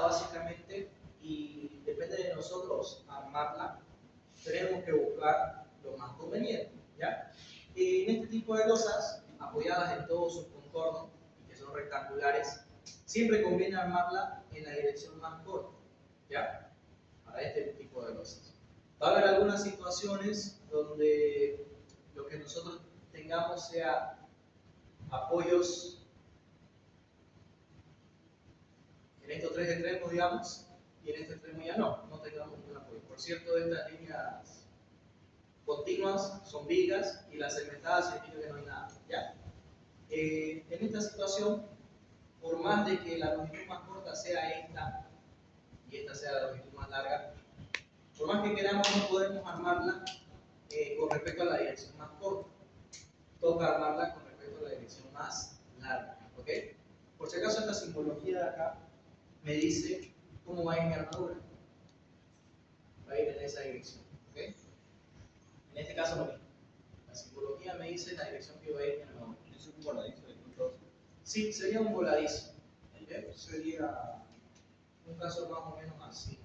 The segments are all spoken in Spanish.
básicamente y depende de nosotros armarla, tenemos que buscar lo más conveniente, ¿ya? En este tipo de losas, apoyadas en todos sus contornos, que son rectangulares, siempre conviene armarla en la dirección más corta, ¿ya? Para este tipo de losas. Va a haber algunas situaciones donde lo que nosotros tengamos sea apoyos en estos tres extremos, digamos, y en este extremo ya no tengamos ningún apoyo. Por cierto, estas líneas continuas son vigas y las segmentadas significa que no hay nada, ¿ya? En esta situación, por más de que la longitud más corta sea esta y esta sea la longitud más larga, por más que queramos no podemos armarla con respecto a la dirección más corta. Toca armarla con respecto a la dirección más larga, ¿ok? Por si acaso esta simbología de acá me dice cómo va a ir mi armadura. Va a ir en esa dirección, ¿ok? En este caso lo mismo. La simbología me dice la dirección que va a ir mi armadura. ¿Es un voladizo de puntos? Sí, sería un voladizo. Sería un caso más o menos así.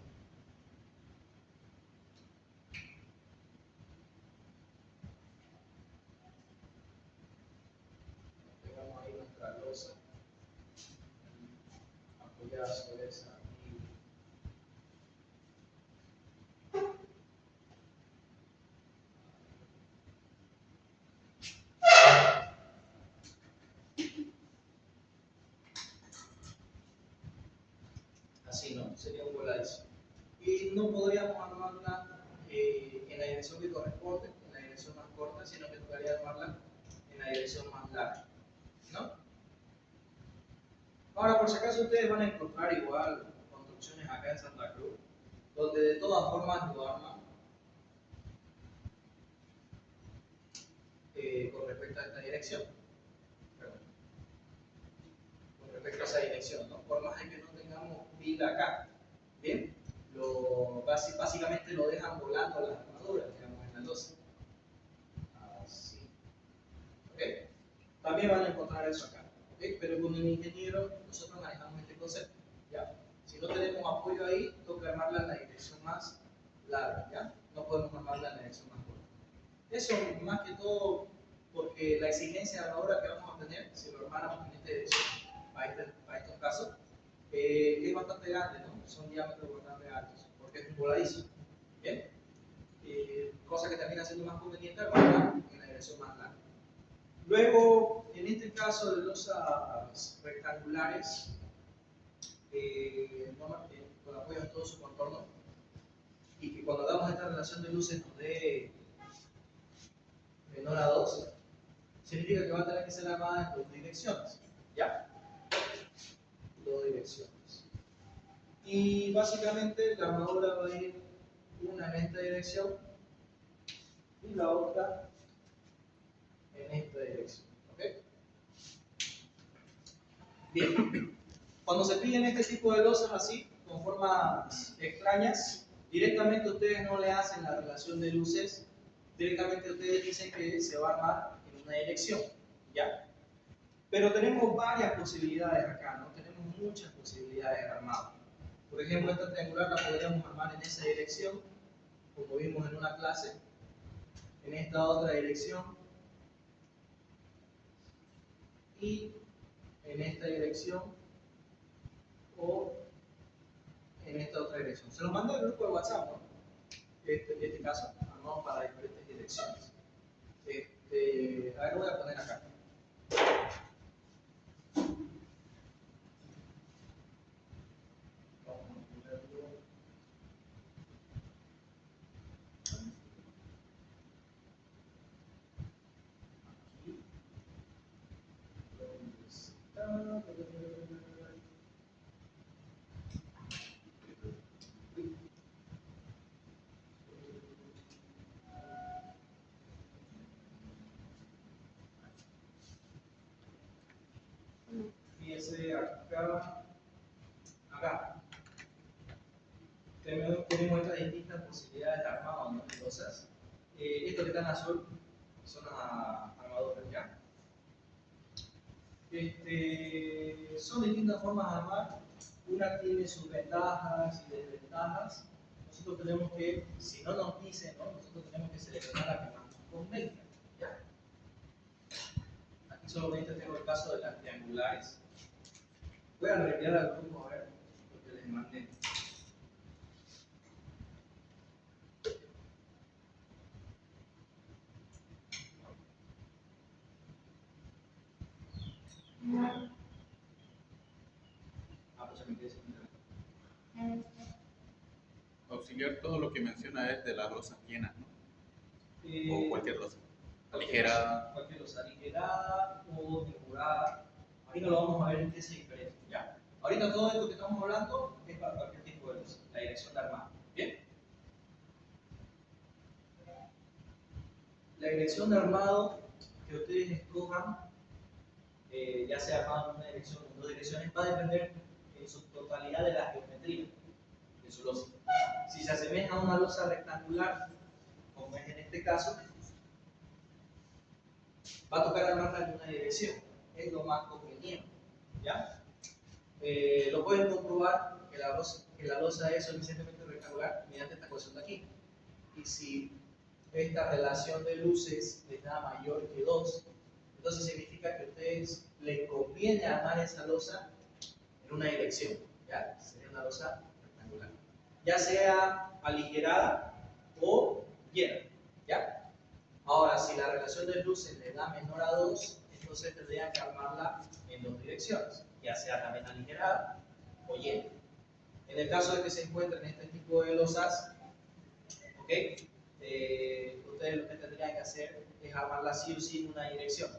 Pegamos ahí nuestra losa apoyada sobre esa. Así, ¿no? Sería un voladizo. Y no podríamos armarla en la dirección que corresponde, en la dirección más corta, sino que tocaría armarla en la dirección más larga, ¿no? Ahora, por si acaso, ustedes van a encontrar igual construcciones acá en Santa Cruz, donde de todas formas lo arman con respecto a esta dirección. Perdón. Con respecto a esa dirección, ¿no? Por más de que no tengamos viga acá, ¿bien? Básicamente lo dejan volando las armaduras, digamos, en la losa. Así. ¿Ok? También van a encontrar eso acá. ¿Ok? Pero con el ingeniero nosotros manejamos este concepto. ¿Ya? Si no tenemos apoyo ahí, toca armarla en la dirección más larga. ¿Ya? No podemos armarla en la dirección más corta. Eso más que todo porque la exigencia de armadura que vamos a tener, si lo armáramos en esta dirección, para estos casos, es bastante grande, ¿no? Son diámetros bastante altos, porque es un voladizo. ¿Bien? Cosa que termina siendo más conveniente armarla en la dirección más larga. Luego, en este caso de losas rectangulares, con apoyo en todo su contorno, y que cuando hagamos esta relación de luces nos dé menor a 2, significa que va a tener que ser armada en dos direcciones. ¿Ya? Dos direcciones. Y básicamente la armadura va a ir una en esta dirección y la otra en esta dirección. ¿Ok? Bien. Cuando se piden este tipo de losas así, con formas extrañas, directamente ustedes no le hacen la relación de luces, directamente ustedes dicen que se va a armar en una dirección. ¿Ya? Pero tenemos varias posibilidades acá, ¿no? Tenemos muchas posibilidades de armado. Por ejemplo, esta triangular la podríamos armar en esa dirección, como vimos en una clase, en esta otra dirección y en esta dirección o en esta otra dirección. Se los mando al grupo de WhatsApp, ¿no? Este caso, armamos para diferentes direcciones. A ver, lo voy a poner acá. Fíjense acá. Tenemos estas distintas posibilidades de armado, ¿no? De losas. Esto que está en azul son las armaduras, ¿ya? Son distintas formas de armar. una tiene sus ventajas y desventajas, nosotros tenemos que, si no nos dicen, ¿no? Nosotros tenemos que seleccionar la que más nos convenga. ¿Ya? Aquí solamente tengo el caso de las triangulares. Voy a reenviar al grupo a ver lo que les mandé. Pues me quedé sin internet. Auxiliar, todo lo que menciona es de las losas llenas, ¿no? O cualquier losa. Aligerada. Cualquier losa, aligerada o temporada. Ahorita lo vamos a ver en qué se diferencia. ¿Ya? Ahorita todo esto que estamos hablando es para cualquier tipo de losa, la dirección de armado. ¿Bien? La dirección de armado que ustedes escojan, ya sea armado en una dirección o en dos direcciones, va a depender en su totalidad de la geometría de su losa. Si se asemeja a una losa rectangular, como es en este caso, va a tocar armarla en una dirección. Es lo más conveniente. ¿Ya? Lo pueden comprobar que la losa es suficientemente rectangular mediante esta ecuación de aquí. Y si esta relación de luces les da mayor que 2, entonces significa que a ustedes les conviene armar esa losa en una dirección. ¿Ya? Sería una losa rectangular. Ya sea aligerada o llena. ¿Ya? Ahora, si la relación de luces le da menor a 2, entonces tendrían que armarla en dos direcciones, ya sea también aligerada o llena. En el caso de que se encuentren este tipo de losas, ¿ok? Ustedes lo que tendrían que hacer es armarla sí o sí en una dirección.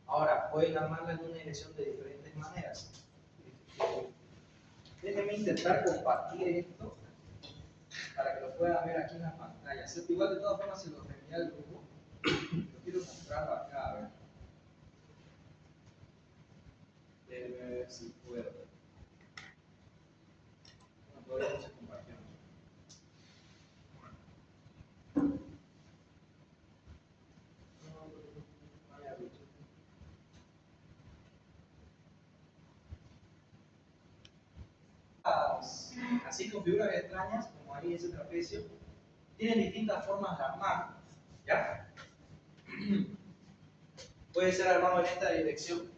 Ahora, pueden armarla en una dirección de diferentes maneras. Déjenme intentar compartir esto para que lo puedan ver aquí en la pantalla. Igual de todas formas se lo reenvié al grupo. Lo quiero mostrarlo acá, a ver. Déjenme ver si puedo. No, todavía no se compartió. Así con figuras extrañas, como ahí ese trapecio, tienen distintas formas de armar. ¿Ya? Puede ser armado en esta dirección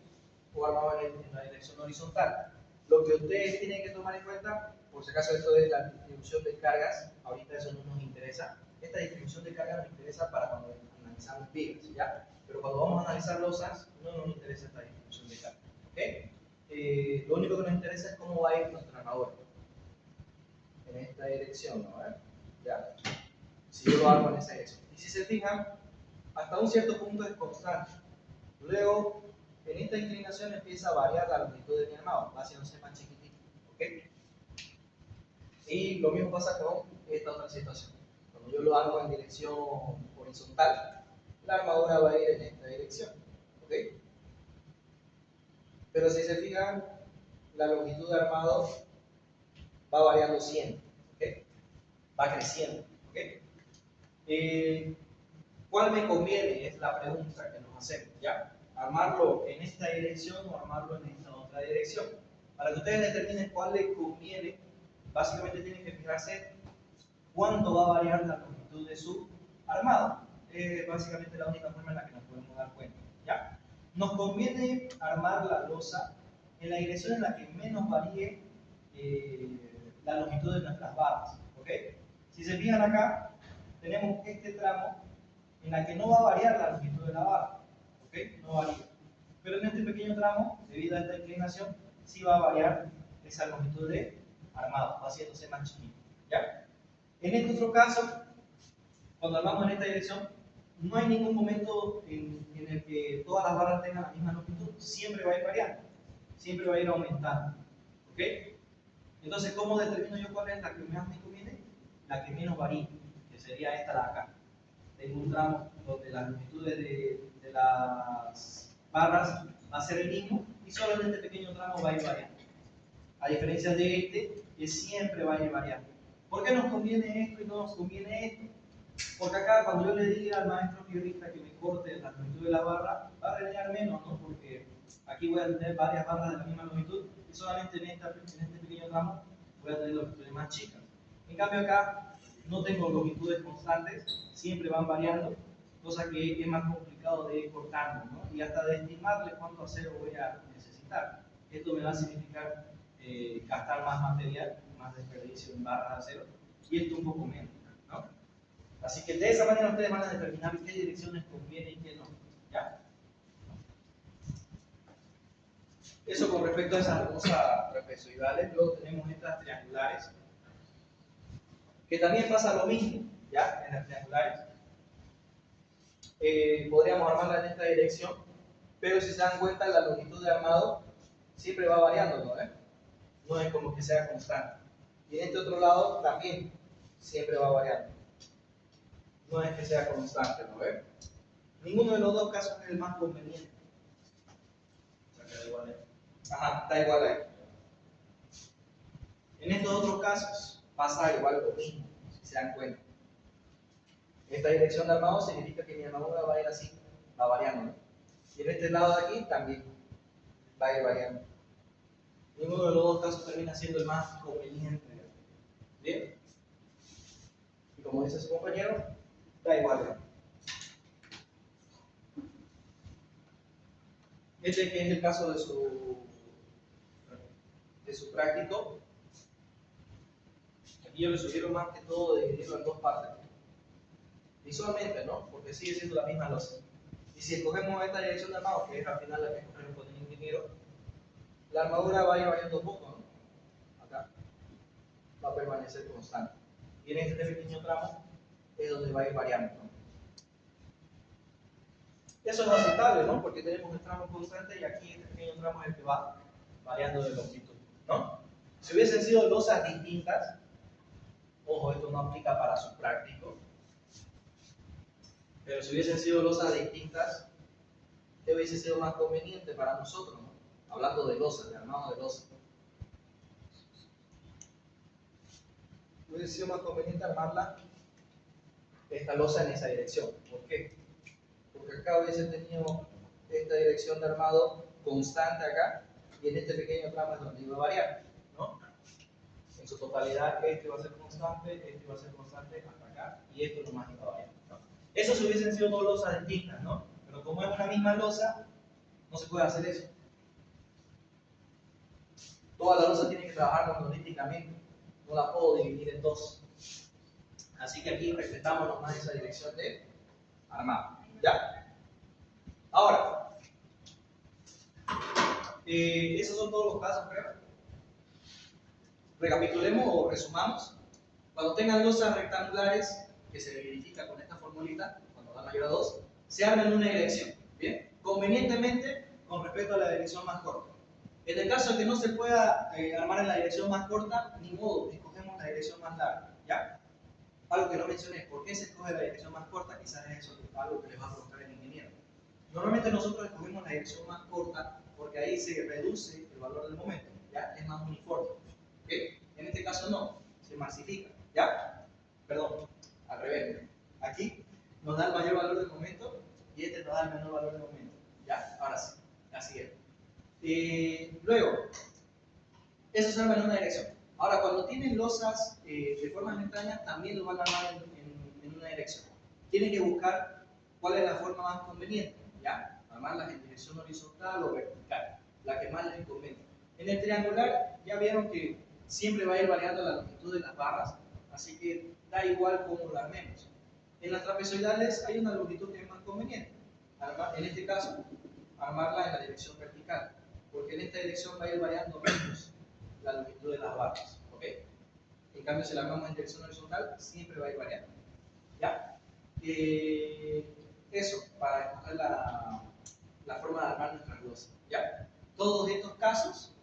o armado en la dirección horizontal. Lo que ustedes tienen que tomar en cuenta, por si acaso esto es la distribución de cargas, ahorita eso no nos interesa. Esta distribución de cargas nos interesa para cuando analizamos vigas, ¿ya? Pero cuando vamos a analizar losas, no nos interesa esta distribución de cargas. ¿Ok? Lo único que nos interesa es cómo va a ir nuestra armadura. En esta dirección, ¿no? ¿Ya? Si yo lo hago en esa dirección. Y si se fijan, hasta un cierto punto es constante. Luego, en esta inclinación empieza a variar la longitud de mi armado, va haciéndose más chiquitito. ¿Ok? Y lo mismo pasa con esta otra situación. Cuando yo lo hago en dirección horizontal, la armadura va a ir en esta dirección. ¿Ok? Pero si se fijan, la longitud de armado va variando siempre. ¿Ok? Va creciendo. ¿Ok? ¿Cuál me conviene? Es la pregunta que nos hacemos. ¿Ya? ¿Armarlo en esta dirección o armarlo en esta otra dirección? Para que ustedes determinen cuál les conviene, básicamente tienen que fijarse cuánto va a variar la longitud de su armado. Es básicamente la única forma en la que nos podemos dar cuenta. ¿Ya? Nos conviene armar la losa en la dirección en la que menos varíe la longitud de nuestras barras. ¿Ok? Si se fijan acá, tenemos este tramo en la que no va a variar la longitud de la barra. ¿Ok? No varía. Pero en este pequeño tramo, debido a esta inclinación, sí va a variar esa longitud de armado, va haciéndose más chiquito. ¿Ya? En este otro caso, cuando armamos en esta dirección, no hay ningún momento en el que todas las barras tengan la misma longitud, siempre va a ir variando, siempre va a ir aumentando. ¿Ok? Entonces, ¿cómo determino yo cuál es la que más me conviene? La que menos varía, que sería esta de acá. Tengo un tramo donde las longitudes de las barras va a ser el mismo y solo en este pequeño tramo va a ir variando. A diferencia de este, que siempre va a ir variando. ¿Por qué nos conviene esto y no nos conviene esto? Porque acá cuando yo le diga al maestro figurista que me corte la longitud de la barra, va a renegar menos, ¿no? Porque aquí voy a tener varias barras de la misma longitud y solamente en este pequeño tramo voy a tener longitudes más chicas. En cambio acá no tengo longitudes constantes, siempre van variando, cosa que es más complicado de ir cortando, ¿no? Y hasta de estimarle cuánto acero voy a necesitar. Esto me va a significar gastar más material, más desperdicio en barras de acero, y esto un poco menos, ¿no? Así que de esa manera ustedes van a determinar qué direcciones conviene y qué no, ¿ya? Eso con respecto a esas hermosas trapezoidales. Luego tenemos estas triangulares, que también pasa lo mismo, ¿ya? En las triangulares. Podríamos armarla en esta dirección, pero si se dan cuenta, la longitud de armado siempre va variando, ¿no? No es como que sea constante. Y en este otro lado también siempre va variando. No es que sea constante, ¿no? Ninguno de los dos casos es el más conveniente. O sea, que da igual ahí. Ajá, da igual ahí. En estos otros casos pasa igual lo mismo, si se dan cuenta. Esta dirección de armado significa que mi armadura va a ir así, va variando, ¿no? Y en este lado de aquí también va a ir variando. Ninguno de los dos casos termina siendo el más conveniente. ¿Bien? Y como dice su compañero, da igual, ¿no? Este que es el caso de su práctico. Aquí yo le sugiero más que todo dividirlo en dos partes. Visualmente, ¿no? Porque sigue siendo la misma losa. Y si escogemos esta dirección de armado, que es al final la que escogemos con el ingeniero, la armadura va a ir variando un poco, ¿no? Acá va a permanecer constante. Y en este pequeño tramo es donde va a ir variando, ¿no? Eso es aceptable, ¿no? Porque tenemos el tramo constante y aquí este pequeño tramo es el que va variando de longitud, ¿no? Si hubiesen sido losas distintas, ojo, esto no aplica para su práctico, pero si hubiesen sido losas distintas, ¿qué hubiese sido más conveniente para nosotros, ¿no? Hablando de losas, de armado de losas. Hubiese sido más conveniente armarla, esta losa en esa dirección. ¿Por qué? Porque acá hubiese tenido esta dirección de armado constante acá, y en este pequeño tramo es donde iba a variar, ¿no? En su totalidad, este va a ser constante, este va a ser constante hasta acá, y esto nomás iba a variar, ¿no? Eso si hubiesen sido dos losas distintas, ¿no? Pero como es una misma losa, no se puede hacer eso. Toda la losa tiene que trabajar monolíticamente, no la puedo dividir en dos. Así que aquí respetamos nomás esa dirección de armado, ¿ya? Ahora, esos son todos los casos, creo. Recapitulemos o resumamos. Cuando tengan losas rectangulares, que se verifica con esta formulita, cuando da mayor a 2, se arma en una dirección, ¿bien? Convenientemente con respecto a la dirección más corta. En el caso de que no se pueda armar en la dirección más corta, ni modo, escogemos la dirección más larga, ¿ya? Algo que no mencioné, ¿por qué se escoge la dirección más corta? Quizás es eso, algo que les va a preguntar el ingeniero. Normalmente nosotros escogemos la dirección más corta porque ahí se reduce el valor del momento, ¿ya? Es más uniforme, ¿ok? En este caso no, se masifica, ¿ya? Perdón, al revés. Aquí nos da el mayor valor del momento y este nos da el menor valor del momento, ¿ya? Ahora sí, así es. Luego, eso se arma en una dirección. Ahora, cuando tienen losas de formas extrañas, también lo van a armar en una dirección. Tienen que buscar cuál es la forma más conveniente, ¿ya? Armarlas en dirección horizontal o vertical, la que más les convenga. En el triangular, ya vieron que siempre va a ir variando la longitud de las barras, así que da igual cómo lo armemos. En las trapezoidales hay una longitud que es más conveniente. En este caso, armarla en la dirección vertical, porque en esta dirección va a ir variando menos la longitud de las barras, ¿ok? En cambio, si la armamos en dirección horizontal, siempre va a ir variando, ¿ya? Eso, para escoger la forma de armar nuestras losas, ¿ya? Todos estos casos,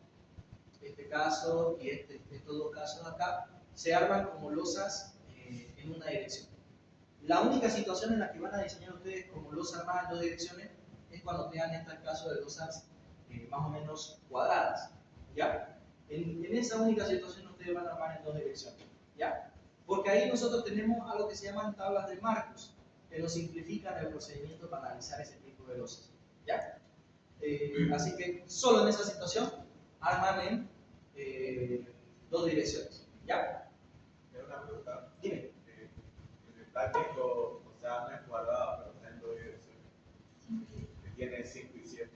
este caso y estos dos casos acá, se arman como losas en una dirección. La única situación en la que van a diseñar ustedes como losa armada en dos direcciones es cuando tengan este caso de losas más o menos cuadradas, ¿ya? En esa única situación ustedes van a armar en dos direcciones, ¿ya? Porque ahí nosotros tenemos algo que se llaman tablas de marcos, que nos simplifican el procedimiento para analizar ese tipo de losas, ¿ya? Así que solo en esa situación arman en dos direcciones. ¿Ya? Es una pregunta. Dime. En el táctico, o sea, no es cuadrado, pero está en dos direcciones. Que tiene 5 y 7.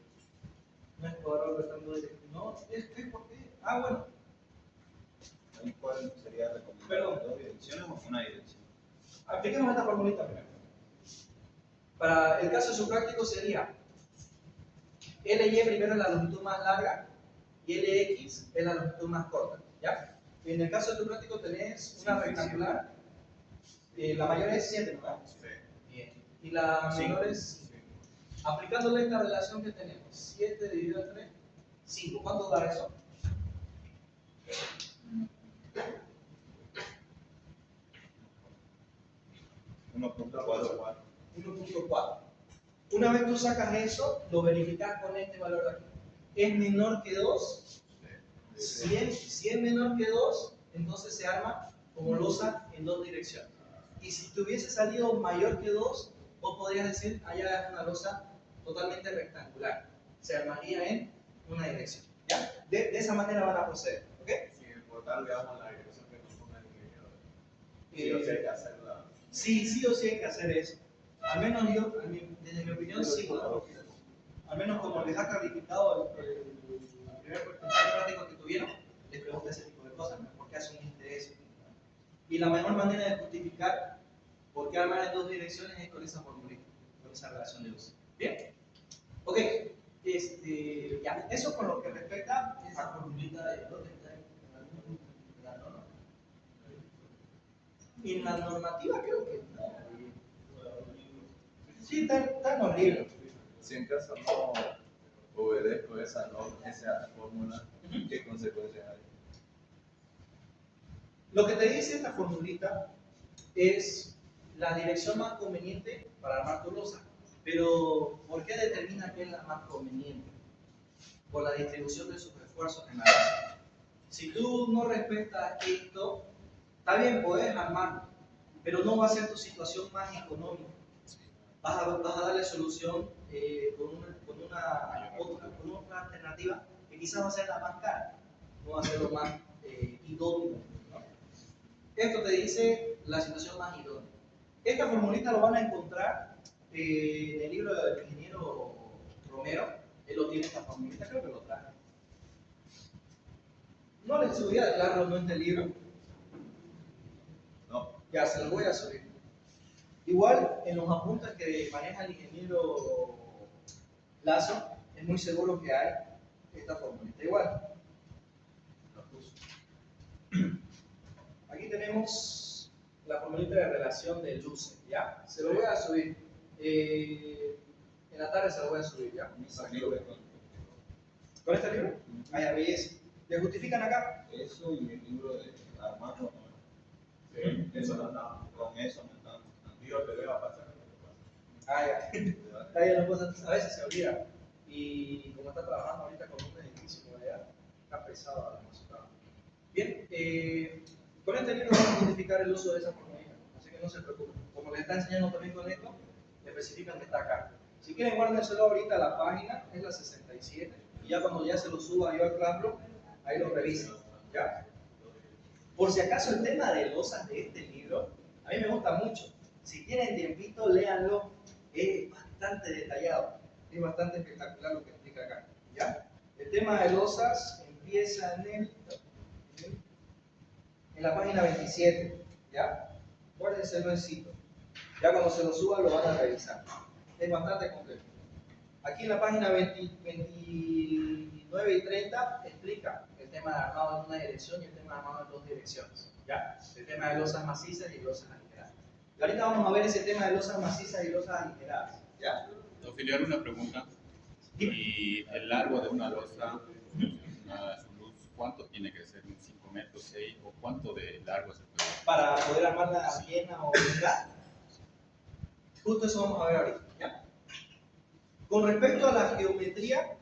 No es cuadrado, pero está en dos direcciones. No, es porque. Ah, bueno. ¿Cuál sería recomendable? Perdón. ¿Dos direcciones o una dirección? Apliquemos esta formulita primero. Para el caso de su práctico sería LY primero es la longitud más larga y LX es la longitud más corta. ¿Ya? En el caso de tu práctico tenés una rectangular, la mayor es 7, ¿verdad? Sí. Bien. Y la menor es 5. Aplicándole esta relación que tenemos, 7 dividido entre 5. ¿Cuánto da eso? 1.4. 1.4. Una vez tú sacas eso, lo verificas con este valor de aquí. ¿Es menor que 2? Si es menor que 2, entonces se arma como losa en dos direcciones. Y si te hubiese salido mayor que 2, vos podrías decir, allá es una losa totalmente rectangular. Se armaría en una dirección. ¿Ya? De esa manera van a proceder. ¿Ok? Sin importar, digamos, la dirección que nos ponga el ingeniero. Sí, o sea, hay que hacerla. Sí o sí hay que hacer eso. Al menos yo, desde mi opinión, sí. ¿No? Al menos como les ha clarificado el primer práctico que tuvieron, les pregunta ese tipo de cosas, ¿no? ¿Por qué hacen un interés? Y la mejor manera de justificar por qué armar en dos direcciones es con esa formulita, con esa relación de luz. ¿Bien? Ok, ya, eso con lo que respecta a esa formulita de dónde está en la norma. Y en la normativa creo que no. Sí, está en los libros. Si en caso no obedezco esa fórmula, ¿qué consecuencias hay? Lo que te dice esta formulita es la dirección más conveniente para armar tu losa. Pero, ¿por qué determina que es la más conveniente? Por la distribución de sus esfuerzos en la losa. Si tú no respetas esto, está bien, puedes armarlo, pero no va a ser tu situación más económica. Vas a darle solución con otra alternativa que quizás va a ser la más cara, no va a ser lo más idóneo. ¿No? Esto te dice la situación más idónea. Esta formulita lo van a encontrar en el libro del ingeniero Romero. Él lo tiene, esta formulita, creo que lo trae. No les subí a aclararlo no en este libro. No. Ya, se lo voy a subir. Igual, en los apuntes que maneja el ingeniero Lazo, es muy seguro que hay esta formulita. Igual, lo puso. Aquí tenemos la formulita de relación de luces, ¿ya? Se lo voy a subir. En la tarde se lo voy a subir, ¿ya? ¿Con este libro? Ahí habéis. ¿Le justifican acá? Eso y el libro de Armando. Sí, eso no está. Con eso me están. Dios te deba pasar. Ah, ya. Está bien, a veces se olvida. Y como está trabajando ahorita con un edificio por allá, está pesado a la música. Bien, con este libro vamos a justificar el uso de esa formulita, así que no se preocupen. Como les está enseñando también con esto, le especifican que está acá. Si quieren, guárdenselo ahorita a la página, es la 67, y ya cuando ya se lo suba yo al Classroom, ahí lo revisan. ¿Ya? Por si acaso, el tema de losas de este libro, a mí me gusta mucho. Si tienen tiempito, léanlo. Es bastante detallado. Es bastante espectacular lo que explica acá. ¿Ya? El tema de losas empieza en la página 27. ¿Ya? Guárdense el cito. Ya cuando se lo suba lo van a revisar. Es bastante completo. Aquí en la página 29 y 30 explica el tema de armado en una dirección y el tema de armado en dos direcciones. ¿Ya? El tema de losas macizas y losas aligeradas. Y ahorita vamos a ver ese tema de losas macizas y losas aligeradas. ¿Ya? Auxiliar, una pregunta. ¿Y el largo de una losa, su luz, cuánto tiene que ser? ¿5 metros, 6? ¿O cuánto de largo se puede? Para poder armarla llena o unidad. Justo eso vamos a ver ahorita. ¿Ya? Con respecto a la geometría,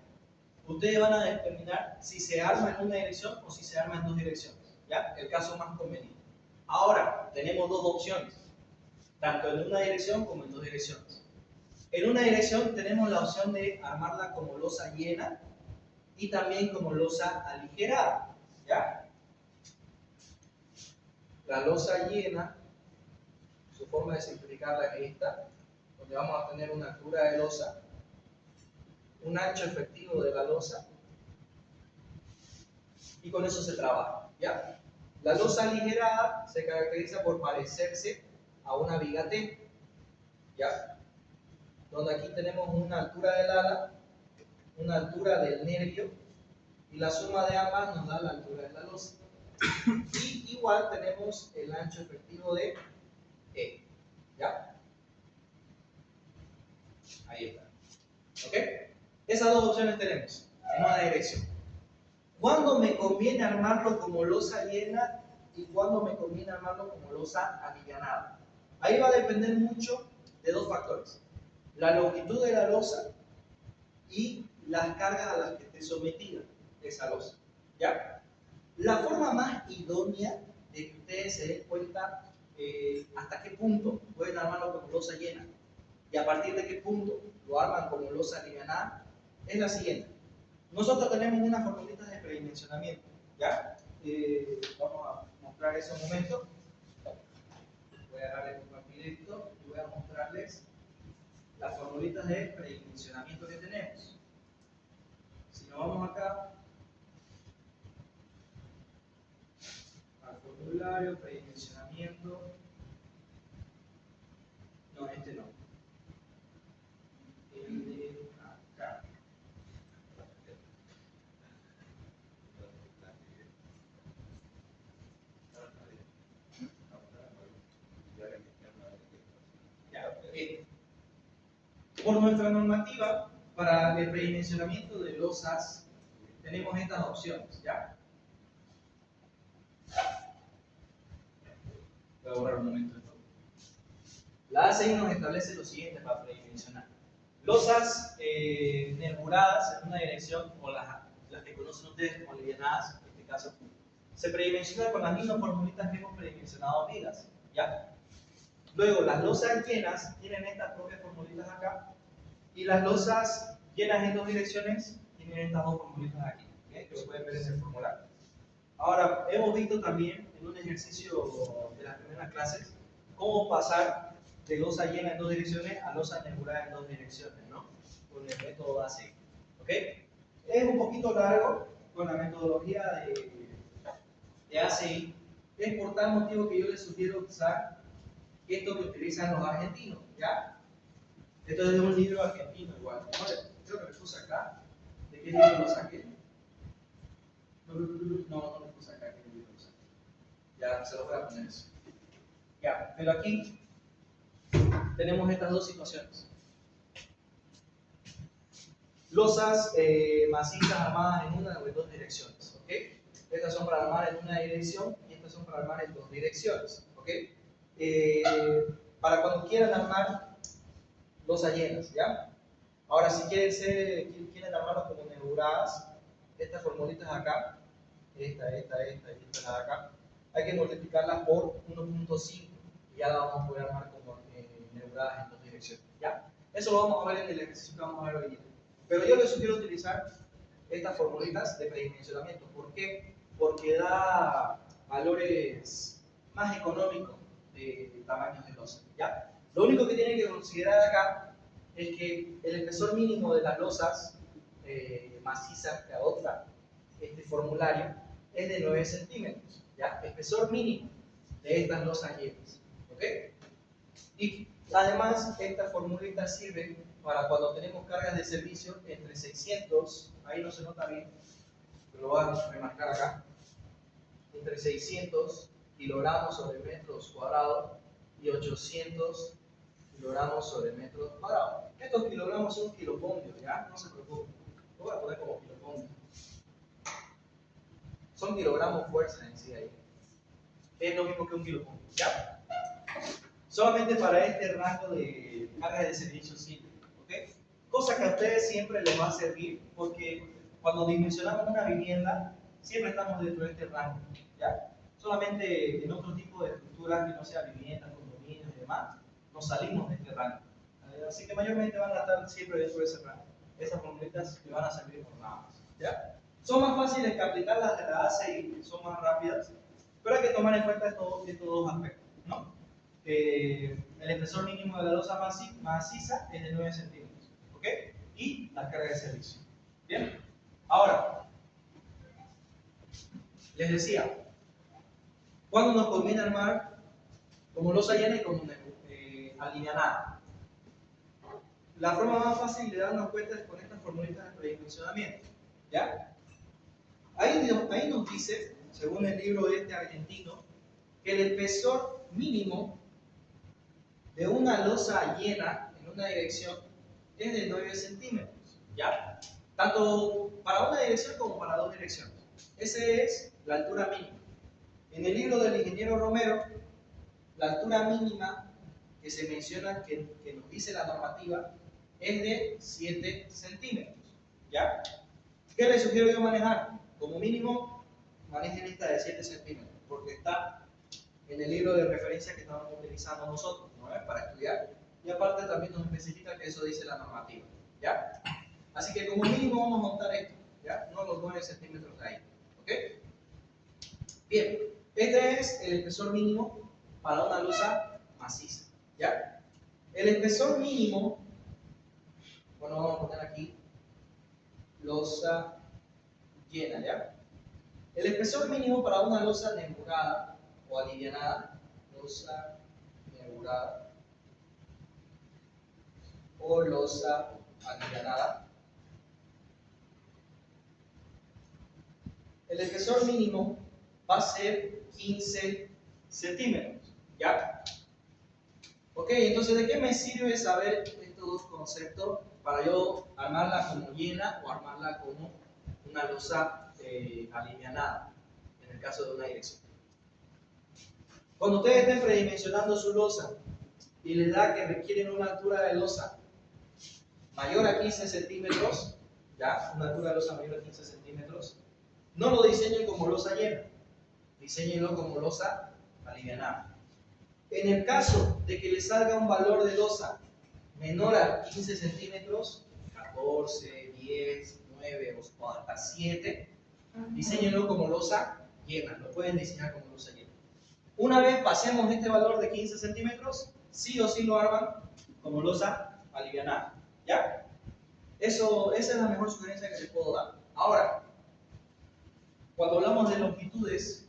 ustedes van a determinar si se arma en una dirección o si se arma en dos direcciones. ¿Ya? El caso más conveniente. Ahora, tenemos dos opciones, tanto en una dirección como en dos direcciones. En una dirección tenemos la opción de armarla como losa llena y también como losa aligerada, ¿ya? La losa llena, su forma de simplificarla es esta, donde vamos a tener una altura de losa, un ancho efectivo de la losa, y con eso se trabaja, ¿ya? La losa aligerada se caracteriza por parecerse a una viga T, ¿ya? Donde aquí tenemos una altura del ala, una altura del nervio, y la suma de ambas nos da la altura de la losa. Y igual tenemos el ancho efectivo de E, ¿ya? Ahí está. ¿Ok? Esas dos opciones tenemos en una dirección. ¿Cuándo me conviene armarlo como losa llena y cuándo me conviene armarlo como losa alivianada? Ahí va a depender mucho de dos factores: la longitud de la losa y las cargas a las que esté sometida esa losa, ¿ya? La forma más idónea de que ustedes se den cuenta hasta qué punto pueden armarlo como losa llena y a partir de qué punto lo arman como losa alivianada es la siguiente. Nosotros tenemos unas formulitas de predimensionamiento, ¿ya? Vamos a mostrar eso un momento. Voy a darle a compartir esto y voy a mostrarles las formulitas de predimensionamiento que tenemos. Si nos vamos acá al formulario, predimensionamiento, no, este no. El de acá. Ya, por nuestra normativa, para el predimensionamiento de losas, tenemos estas opciones, ¿ya? Voy a borrar un momento esto. La ACI nos establece lo siguiente para predimensionar. Losas nervuradas en una dirección, o las que conocen ustedes como alivianadas, en este caso, se predimensiona con las mismas formulitas que hemos predimensionado vigas, ¿ya? Luego, las losas llenas tienen estas propias formulitas acá, y las losas llenas en dos direcciones tienen estas dos formulitas aquí, ¿okay? Que lo pueden ver en el formulario. Ahora, hemos visto también en un ejercicio de las primeras clases cómo pasar de losa llena en dos direcciones a losa nebulada en dos direcciones, ¿no? Con el método ACI, ¿ok? Es un poquito largo con la metodología de ACI, es por tal motivo que yo les sugiero usar esto que utilizan los argentinos, ¿ya? Esto es de un libro argentino igual. Creo que lo puse acá. ¿De qué libro lo saqué? No lo puse acá. ¿Qué libro lo saqué? Ya, se lo voy a poner eso. Ya, pero aquí tenemos estas dos situaciones. Losas macizas armadas en una o en dos direcciones, ¿ok? Estas son para armar en una dirección y estas son para armar en dos direcciones, ¿ok? Para cuando quieran armar losas llenas, ¿ya? Ahora, si quieren armarlas como nebuladas, estas formulitas acá, esta y esta de acá, hay que multiplicarlas por 1.5 y ya la vamos a poder armar como nebuladas en dos direcciones, ¿ya? Eso lo vamos a ver en el ejercicio que vamos a ver hoy día. Pero yo les sugiero utilizar estas formulitas de predimensionamiento. ¿Por qué? Porque da valores más económicos de tamaños de losa, ¿ya? Lo único que tienen que considerar acá es que el espesor mínimo de las losas macizas que adopta este formulario es de 9 centímetros, ¿ya? Espesor mínimo de estas losas llenas, ¿ok? Y además, esta formulita sirve para cuando tenemos cargas de servicio entre 600, ahí no se nota bien, pero lo voy a remarcar acá, entre 600 kilogramos sobre metros cuadrados y 800 kilogramos sobre metros cuadrados. Estos kilogramos son kilopondrios, ¿ya? No se preocupen, lo voy a poner como kilopondrios. Son kilogramos fuerza en sí ahí. Es lo mismo que un kilopondrio, ¿ya? Solamente para este rango de carga de servicio simple, ¿ok? Cosa que a ustedes siempre les va a servir, porque cuando dimensionamos una vivienda, siempre estamos dentro de este rango, ¿ya? Solamente en otro tipo de estructuras que no sea vivienda, condominios y demás, nos salimos de este rango. Así que mayormente van a estar siempre dentro de ese rango. Esas formulitas le van a servir por nada más. ¿Ya? Son más fáciles que aplicar las de la ACE y son más rápidas, pero hay que tomar en cuenta estos dos aspectos, ¿no? El espesor mínimo de la losa maciza es de 9 centímetros, ¿ok? Y la carga de servicio. Bien, ahora, les decía, ¿cuándo nos conviene armar como losa llena y como alineada? La forma más fácil de darnos cuenta es con estas formulitas de predimensionamiento, ¿ya? Ahí nos dice, según el libro de este argentino, que el espesor mínimo de una losa llena en una dirección es de 9 centímetros, ¿ya? Tanto para una dirección como para dos direcciones. Esa es la altura mínima. En el libro del ingeniero Romero, la altura mínima que se menciona, que nos dice la normativa, es de 7 centímetros, ¿ya? ¿Qué les sugiero yo manejar? Como mínimo, manejen esta de 7 centímetros, porque está en el libro de referencia que estamos utilizando nosotros, ¿no? Para estudiar. Y aparte también nos especifica que eso dice la normativa, ¿ya? Así que como mínimo vamos a montar esto, ¿ya? No los 9 centímetros de ahí, ¿ok? Bien, este es el espesor mínimo para una losa maciza, ¿ya? El espesor mínimo, bueno, vamos a poner aquí losa llena, ¿ya? El espesor mínimo para una losa nemburada o alivianada, losa nemburada o losa alivianada, el espesor mínimo va a ser 15 centímetros, ¿ya? Ok, entonces, ¿de qué me sirve saber estos dos conceptos para yo armarla como llena o armarla como una losa alivianada, en el caso de una dirección? Cuando ustedes estén predimensionando su losa y les da que requieren una altura de losa mayor a 15 centímetros, ¿ya? Una altura de losa mayor a 15 centímetros, no lo diseñen como losa llena, diseñenlo como losa alivianada. En el caso de que les salga un valor de losa menor a 15 centímetros, 14, 10, 9 o hasta 7, diseñenlo como losa llena, lo pueden diseñar como losa llena. Una vez pasemos este valor de 15 centímetros, sí o sí lo arman como losa alivianada, ¿ya? Esa es la mejor sugerencia que les puedo dar. Ahora, cuando hablamos de longitudes,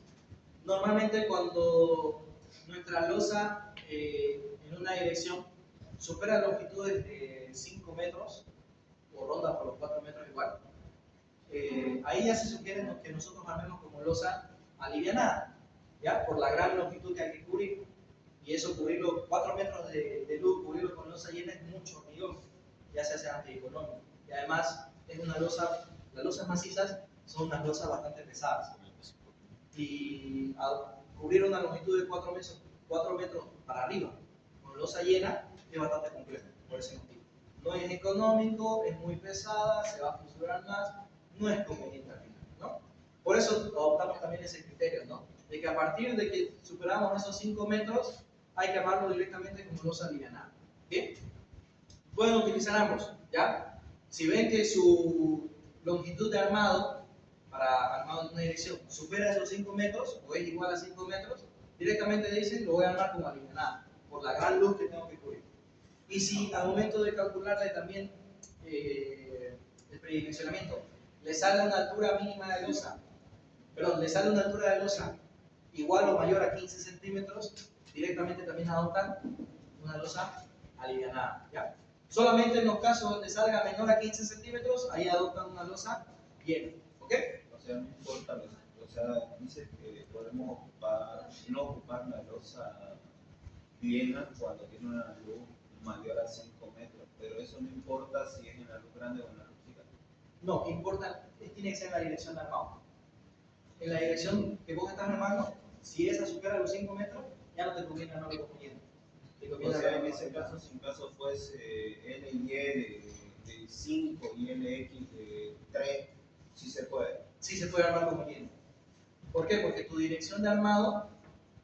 normalmente cuando nuestra losa en una dirección supera longitudes de 5 metros o ronda por los 4 metros igual, ahí ya se sugiere que nosotros armemos como losa alivianada, ¿ya? Por la gran longitud que hay que cubrir. Y eso, cubrirlo 4 metros de luz, cubrirlo con losa llena es mucho hormigón, ya se hace antieconómico. Y además, es una losa, las losas macizas son unas losas bastante pesadas. Y al cubrir una longitud de 4 metros para arriba con losa llena es bastante complejo, por ese motivo. No es económico, es muy pesada, se va a frustrar más, no es conveniente al final, ¿no? Por eso adoptamos también ese criterio, ¿no? De que a partir de que superamos esos 5 metros, hay que armarlo directamente como losa alivianada. ¿Bien? Pueden utilizar ambos, ¿ya? Si ven que su longitud de armado para armado en una dirección supera esos 5 metros o es igual a 5 metros, directamente dicen lo voy a armar como alivianada, por la gran luz que tengo que cubrir. Y si al momento de calcularle también el predimensionamiento le sale una altura mínima de losa, le sale una altura de losa igual o mayor a 15 centímetros, directamente también adoptan una losa alivianada, ¿ya? Solamente en los casos donde salga menor a 15 centímetros, ahí adoptan una losa llena, ¿ok? O sea, no importa, o sea, dice que podemos no ocupar la losa llena cuando tiene una luz mayor a 5 metros, pero eso no importa si es en la luz grande o en la luz chica. No, importa, tiene que ser en la dirección de armado. En la dirección que vos estás armando, si esa supera los 5 metros, ya no te conviene armarlo como lleno. O sea, en ese caso, si en caso fuese LY de 5 y LX de 3, sí se puede. Sí se puede armar como lleno. ¿Por qué? Porque tu dirección de armado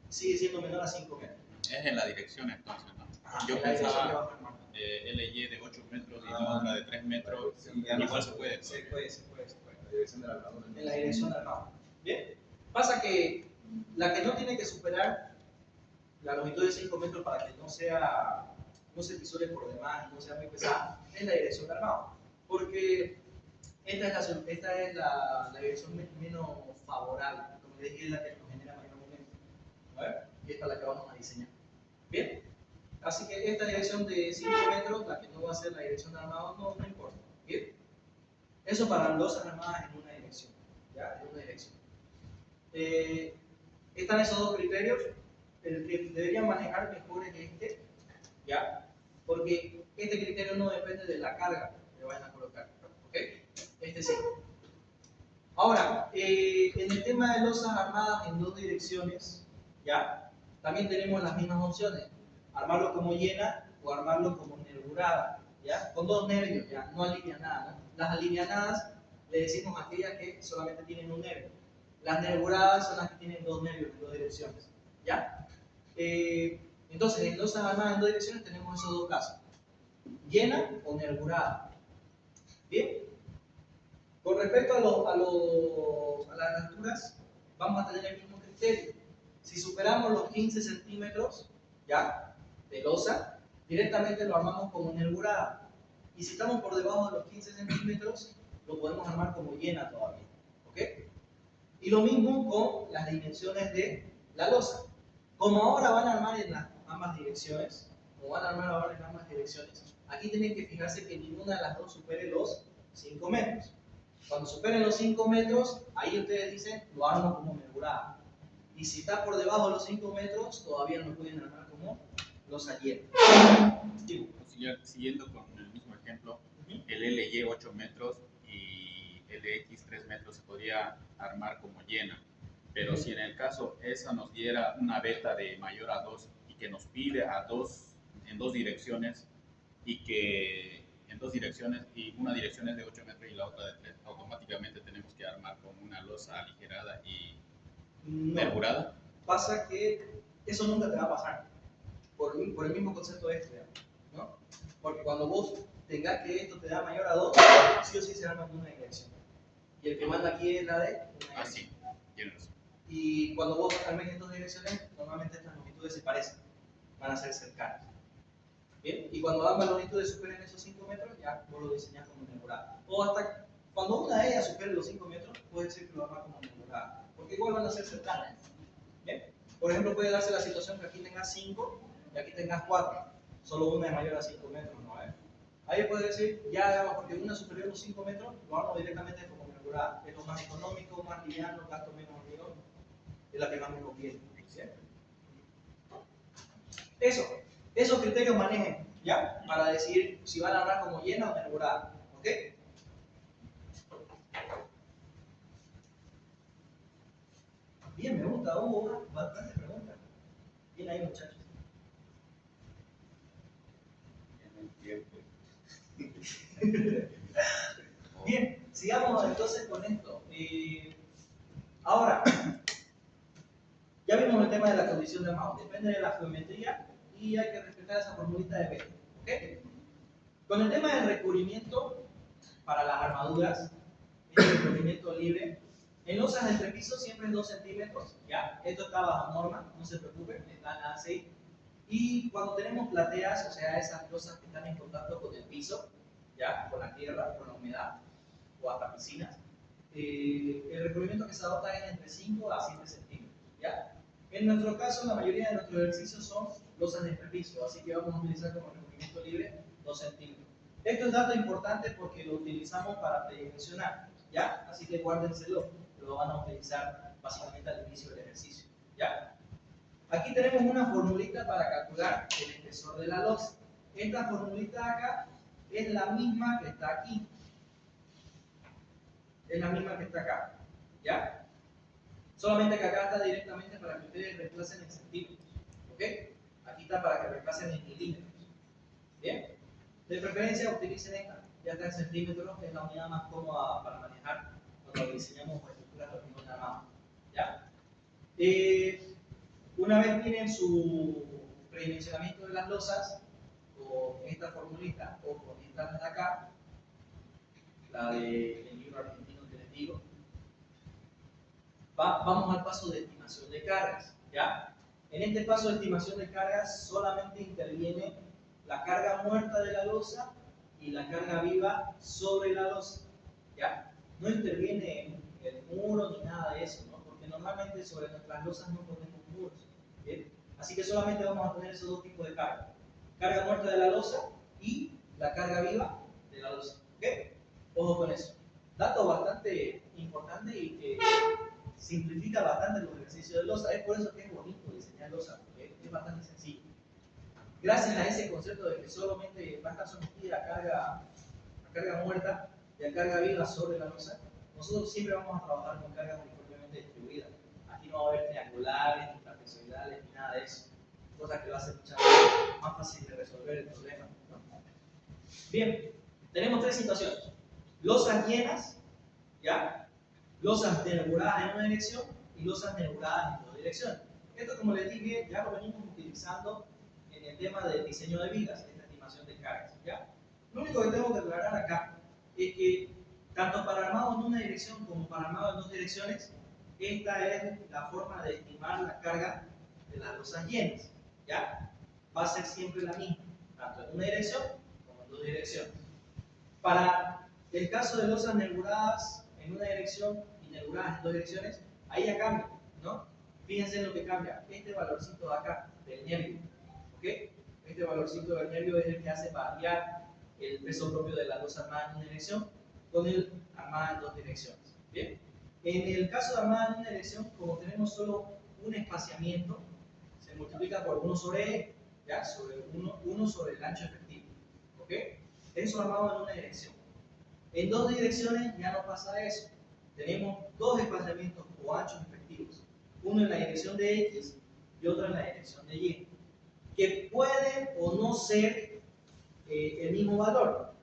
sigue siendo menor a 5 metros. Es en la dirección entonces, ¿no? Ajá, Yo en la dirección que pensaba vas a armar. LY de 8 metros y la otra de 3 metros, Sí, ya igual se puede. Se puede. la dirección del armado. En la dirección del armado. Bien. Pasa que la que no tiene que superar la longitud de 5 metros para que no se pisore por demás y no sea muy pesada es la dirección del armado. Porque esta es la dirección menos favorable, como les dije, es la que nos genera mayor momento. Y esta es la que vamos a diseñar. Bien. Así que esta dirección de 5 metros, la que no va a ser la dirección de armado, no importa. Bien. Eso para losas armadas en una dirección. ¿Ya? En una dirección. Están esos dos criterios. El que deberían manejar mejor es este. ¿Ya? Porque este criterio no depende de la carga que vayan a colocar. ¿Ok? Este sí. Ahora, en el tema de losas armadas en dos direcciones, ¿ya? También tenemos las mismas opciones. Armarlo como llena o armarlo como nervurada, ¿ya? Con dos nervios, ¿ya? No alineanadas, ¿no? Las alineanadas le decimos a aquellas que solamente tienen un nervio. Las nervuradas son las que tienen dos nervios en dos direcciones, ¿ya? Entonces, en losas armadas en dos direcciones tenemos esos dos casos. Llena o nervurada. ¿Bien? Con respecto a las alturas, vamos a tener el mismo criterio. Si superamos los 15 centímetros, ¿ya? De losa, directamente lo armamos como nervurada. Y si estamos por debajo de los 15 centímetros, lo podemos armar como llena todavía. ¿Ok? Y lo mismo con las dimensiones de la losa. Como ahora van a armar en ambas direcciones, aquí tienen que fijarse que ninguna de las dos supere los 5 metros. Cuando superen los 5 metros, ahí ustedes dicen, lo armo como nervurada. Y si está por debajo de los 5 metros, todavía no pueden armar como losa llena. Siguiendo con el mismo ejemplo, el LY 8 metros y el LX 3 metros se podría armar como llena. Pero si en el caso esa nos diera una beta de mayor a 2 y que nos pide en dos direcciones y una dirección es de 8 metros y la otra de 3, automáticamente tenemos que armar con una losa aligerada y nervurada. Pasa que eso nunca te va a pasar por el mismo concepto este, ¿no? Porque cuando vos tengas que esto te da mayor a 2, sí o sí se arma en una dirección. Y el que manda aquí es la de una dirección. Sí, tienes razón. Y cuando vos armes en dos direcciones, normalmente estas longitudes se parecen, van a ser cercanas. ¿Bien? Y cuando ambas longitudes superen esos 5 metros, ya vos lo diseñás como nervurada. O hasta cuando una de ellas supere los 5 metros, puede decir que lo armas como nervurada, porque igual van a ser cercanas. ¿Bien? Por ejemplo, puede darse la situación que aquí tengas 5 y aquí tengas 4. Solo una es mayor a 5 metros, ¿no? Ahí puede decir, ya digamos, porque una superior a los 5 metros, lo armo directamente como nervurada. Es lo más económico, más liviano, gasto menos hormigón, es la que más me conviene. ¿Cierto? Esos criterios manejen, ¿ya? Para decidir si van a armar como llena o nervurada. ¿Ok? Bien, me gusta, hubo bastantes preguntas. Bien ahí, muchachos. Bien, sigamos entonces con esto. Ahora, ya vimos el tema de la condición de armado. Depende de la geometría y hay que respetar esa formulita de B. ¿Ok? Con el tema del recubrimiento para las armaduras, este recubrimiento libre, en losas de entrepiso siempre es 2 centímetros. ¿Ya? Esto está bajo norma, no se preocupen, están así. Y cuando tenemos plateas, o sea, esas losas que están en contacto con el piso, ¿ya? Con la tierra, con la humedad, o hasta piscinas, el recubrimiento que se adopta es entre 5 a 7 centímetros. ¿Ya? En nuestro caso, la mayoría de nuestros ejercicios son losas de entrepiso, así que vamos a utilizar como recubrimiento libre 2 centímetros. Esto es dato importante porque lo utilizamos para predimensionar, ¿ya? Así que guárdenselo, lo van a utilizar básicamente al inicio del ejercicio, ¿ya? Aquí tenemos una formulita para calcular el espesor de la losa. Esta formulita acá es la misma que está aquí. Es la misma que está acá, ¿ya? Solamente que acá está directamente para que ustedes reemplacen en centímetros, ¿ok? Aquí está para que reemplacen en milímetros, ¿bien? De preferencia utilicen esta, ya está en centímetros, es la unidad más cómoda para manejar cuando diseñamos estructuras de hormigón armado, ¿ya? Una vez tienen su predimensionamiento de las losas, con esta formulita o con esta de acá, la del libro argentino que les conmigo. Vamos al paso de estimación de cargas, ¿ya? En este paso de estimación de cargas solamente interviene la carga muerta de la losa y la carga viva sobre la losa, ¿ya? No interviene el muro ni nada de eso, ¿no? Porque normalmente sobre nuestras losas no ponemos muros, ¿bien? Así que solamente vamos a tener esos dos tipos de carga. Carga muerta de la losa y la carga viva de la losa, ¿ok? Ojo con eso. Dato bastante importante y que simplifica bastante los ejercicios de losa. Es por eso que es bonito diseñar losa, porque es bastante sencillo. Gracias a ese concepto de que solamente va a estar sometida a carga muerta y a carga viva sobre la losa, nosotros siempre vamos a trabajar con cargas uniformemente distribuidas. Aquí no va a haber triangulares, ni trapezoidales, ni nada de eso. Cosa que lo hace mucho más fácil de resolver el problema, ¿no? Bien, tenemos tres situaciones. Losas llenas, ¿ya? Losas nebuladas en una dirección y losas nebuladas en dos direcciones. Esto, como les dije, ya lo venimos utilizando en el tema del diseño de vigas, esta estimación de cargas, ¿ya? Lo único que tengo que aclarar acá es que tanto para armado en una dirección como para armado en dos direcciones, esta es la forma de estimar la carga de las losas llenas, ¿ya? Va a ser siempre la misma, tanto en una dirección como en dos direcciones. Para el caso de losas nebuladas en una dirección y nebuladas en dos direcciones, ahí ya cambia, ¿no? Fíjense en lo que cambia. Este valorcito de acá, del nervio, ¿ok? Este valorcito del nervio es el que hace variar el peso propio de la losa armada en una dirección con el armada en dos direcciones, ¿bien? En el caso de armada en una dirección, como tenemos solo un espaciamiento, se multiplica por 1 sobre E, ¿ya? Sobre 1 sobre el ancho efectivo, ¿ok? Eso armado en una dirección. En dos direcciones ya no pasa eso. Tenemos dos espaciamientos o anchos efectivos, uno en la dirección de X y otro en la dirección de Y, que pueden o no ser el mismo valor.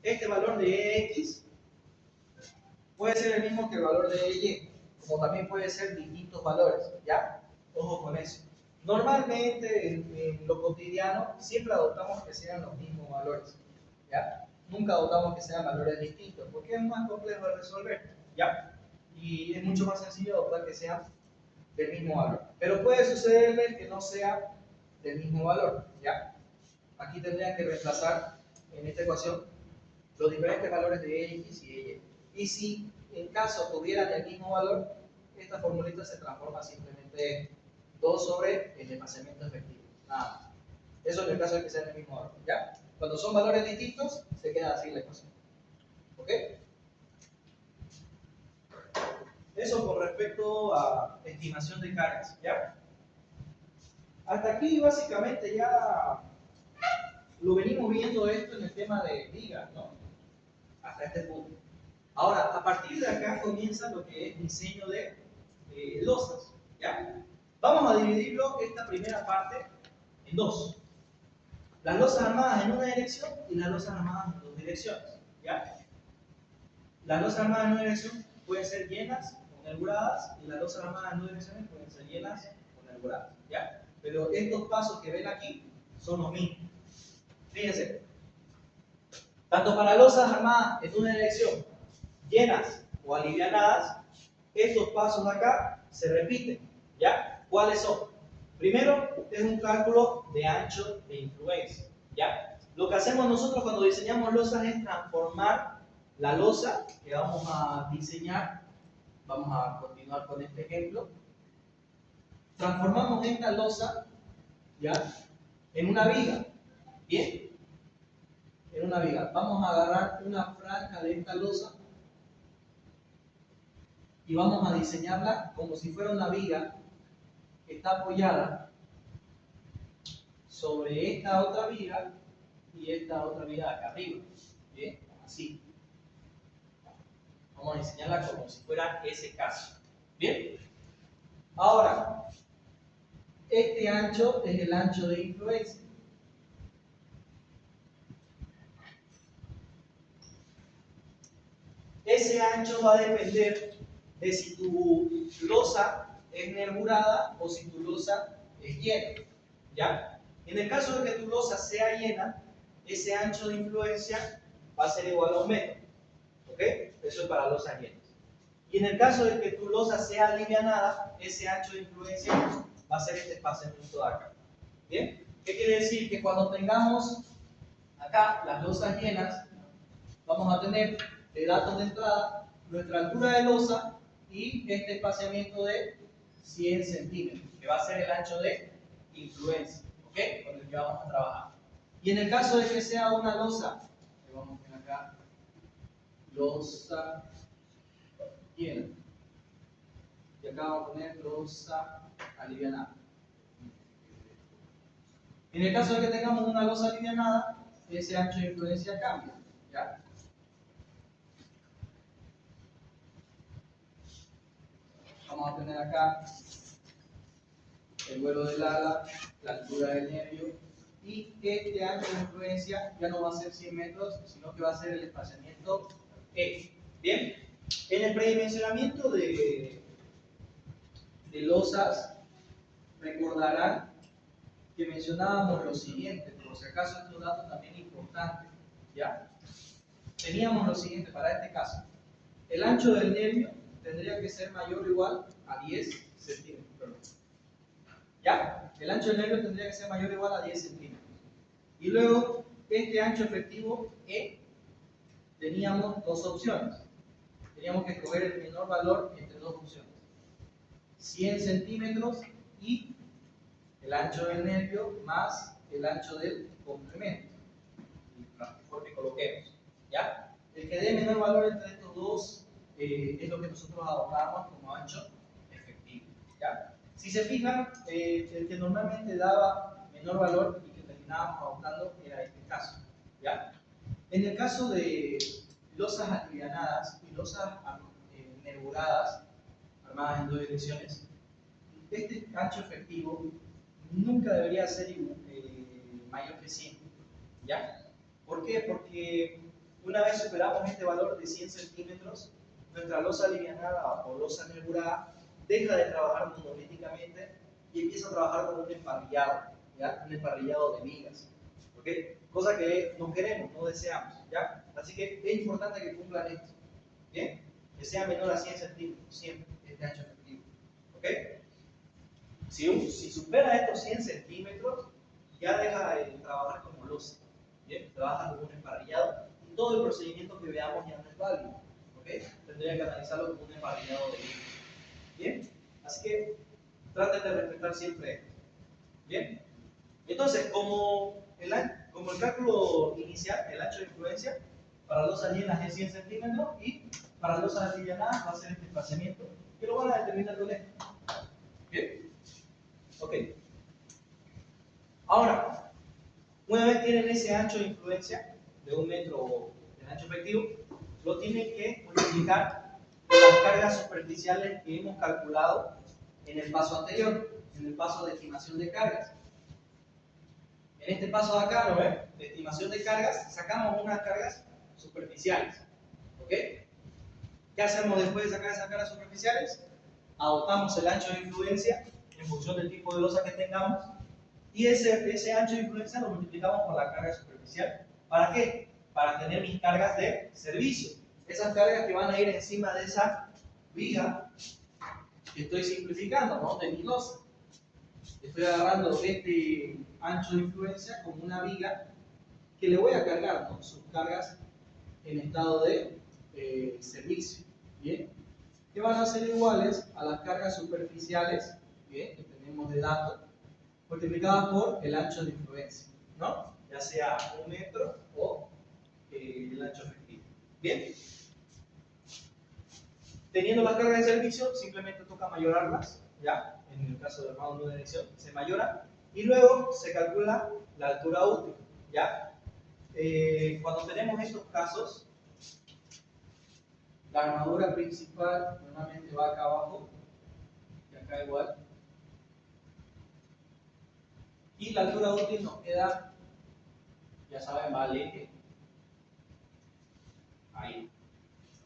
Este valor de EX puede ser el mismo que el valor de EY, como también puede ser distintos valores, ¿ya? Ojo con eso. Normalmente en lo cotidiano siempre adoptamos que sean los mismos valores, ¿ya? Nunca adoptamos que sean valores distintos, porque es más complejo de resolver, ¿ya? Y es mucho más sencillo adoptar que sean del mismo valor. Pero puede sucederle que no sea del mismo valor, ¿ya? Aquí tendrían que reemplazar en esta ecuación los diferentes valores de X y Y. Y si en caso tuvieran el mismo valor, esta formulita se transforma simplemente en 2 sobre el espaciamiento efectivo. Nada más. Eso en el caso de que sean el mismo valor, ¿ya? Cuando son valores distintos, se queda así la ecuación. ¿Ok? Eso con respecto a estimación de cargas, ¿ya? Hasta aquí básicamente ya lo venimos viendo esto en el tema de vigas, ¿no? Hasta este punto. Ahora, a partir de acá comienza lo que es diseño de losas, ¿ya? Vamos a dividirlo, esta primera parte, en dos. Las losas armadas en una dirección y las losas armadas en dos direcciones, ¿ya? Las losas armadas en una dirección pueden ser llenas o nebuladas y las losas armadas en dos direcciones pueden ser llenas o nebuladas, ¿ya? Pero estos pasos que ven aquí son los mismos. Fíjense, tanto para losas armadas en una dirección, llenas o alivianadas, estos pasos de acá se repiten, ¿ya? ¿Cuáles son? Primero, es un cálculo de ancho de influencia, ¿ya? Lo que hacemos nosotros cuando diseñamos losas es transformar la losa que vamos a diseñar. Vamos a continuar con este ejemplo. Transformamos esta losa, ¿ya?, en una viga, ¿bien? En una viga. Vamos a agarrar una franja de esta losa y vamos a diseñarla como si fuera una viga que está apoyada sobre esta otra viga y esta otra viga de acá arriba, ¿bien? Así. Vamos a diseñarla como si fuera ese caso, ¿bien? Ahora, este ancho es el ancho de influencia. Ese ancho va a depender de si tu losa es nervurada o si tu losa es llena, ¿ya? En el caso de que tu losa sea llena, ese ancho de influencia va a ser igual a 1 metro, ¿ok? Eso es para losas llenas. Y en el caso de que tu losa sea alivianada, ese ancho de influencia va a ser este espaciamiento de acá. ¿Bien? ¿Qué quiere decir? Que cuando tengamos acá las losas llenas, vamos a tener de datos de entrada nuestra altura de losa y este espaciamiento de 100 centímetros, que va a ser el ancho de influencia, ¿ok? Con el que vamos a trabajar. Y en el caso de que sea una losa, que vamos a poner acá, losa llena. Y acá vamos a poner losa alivianada. En el caso de que tengamos una losa alivianada, ese ancho de influencia cambia, ¿ya? Vamos a tener acá el vuelo del ala, la altura del nervio, y este ancho de influencia ya no va a ser 100 metros, sino que va a ser el espaciamiento E. Bien, en el predimensionamiento de losas, recordarán que mencionábamos lo siguiente, por si acaso estos datos también importantes, ¿ya? Teníamos lo siguiente para este caso. El ancho del nervio tendría que ser mayor o igual a 10 centímetros. Perdón. ¿Ya? El ancho del nervio tendría que ser mayor o igual a 10 centímetros. Y luego, este ancho efectivo E, teníamos dos opciones. Teníamos que escoger el menor valor entre dos opciones. 100 centímetros y el ancho del nervio más el ancho del complemento. Mejor que coloquemos. ¿Ya? El que dé menor valor entre estos dos es lo que nosotros adoptamos como ancho efectivo. ¿Ya? Si se fijan, el que normalmente daba menor valor y que terminábamos adoptando era este caso. ¿Ya? En el caso de losas alivianadas y losas nervuradas, armadas en dos direcciones, este ancho efectivo nunca debería ser mayor que 100. ¿Ya? ¿Por qué? Porque una vez superamos este valor de 100 centímetros, nuestra losa alivianada o losa nervurada deja de trabajar monolíticamente y empieza a trabajar como un emparrillado, ¿ya? Un emparrillado de vigas, ¿ok? Cosa que no queremos, no deseamos, ¿ya? Así que es importante que cumplan esto, ¿bien? Que sea menor a 100 centímetros, siempre, este ancho efectivo, ¿ok? Si supera estos 100 centímetros, ya deja de trabajar como losa, ¿bien? Trabaja como un emparrillado y todo el procedimiento que veamos ya no es válido, ¿ok? Tendría que analizarlo como un emparrillado de vigas. ¿Bien? Así que traten de respetar siempre esto. ¿Bien? Entonces, como el cálculo inicial, el ancho de influencia, para losas llenas es 100 centímetros y para losas alivianadas va a ser este espaciamiento que lo van a determinar con esto. ¿Bien? Ok. Ahora, una vez tienen ese ancho de influencia de 1 metro de ancho efectivo, lo tienen que multiplicar por las cargas superficiales que hemos calculado en el paso anterior, en el paso de estimación de cargas. En este paso de acá, ¿no ven? De estimación de cargas, sacamos unas cargas superficiales. ¿Ok? ¿Qué hacemos después de sacar esas cargas superficiales? Adoptamos el ancho de influencia en función del tipo de losa que tengamos y ese ancho de influencia lo multiplicamos por la carga superficial. ¿Para qué? Para tener mis cargas de servicio. Esas cargas que van a ir encima de esa viga que estoy simplificando, ¿no? De mi losa. Estoy agarrando este ancho de influencia como una viga que le voy a cargar, ¿no? Sus cargas en estado de servicio. ¿Bien? Que van a ser iguales a las cargas superficiales, ¿bien? Que tenemos de datos, multiplicadas por el ancho de influencia, ¿no? Ya sea 1 metro o el ancho efectivo. ¿Bien? Teniendo las cargas de servicio, simplemente toca mayorarlas, ¿ya? En el caso de armado de una dirección, se mayora y luego se calcula la altura útil, ¿ya? Cuando tenemos estos casos, la armadura principal normalmente va acá abajo y acá igual. Y la altura útil nos queda, ya saben, va al eje. Ahí.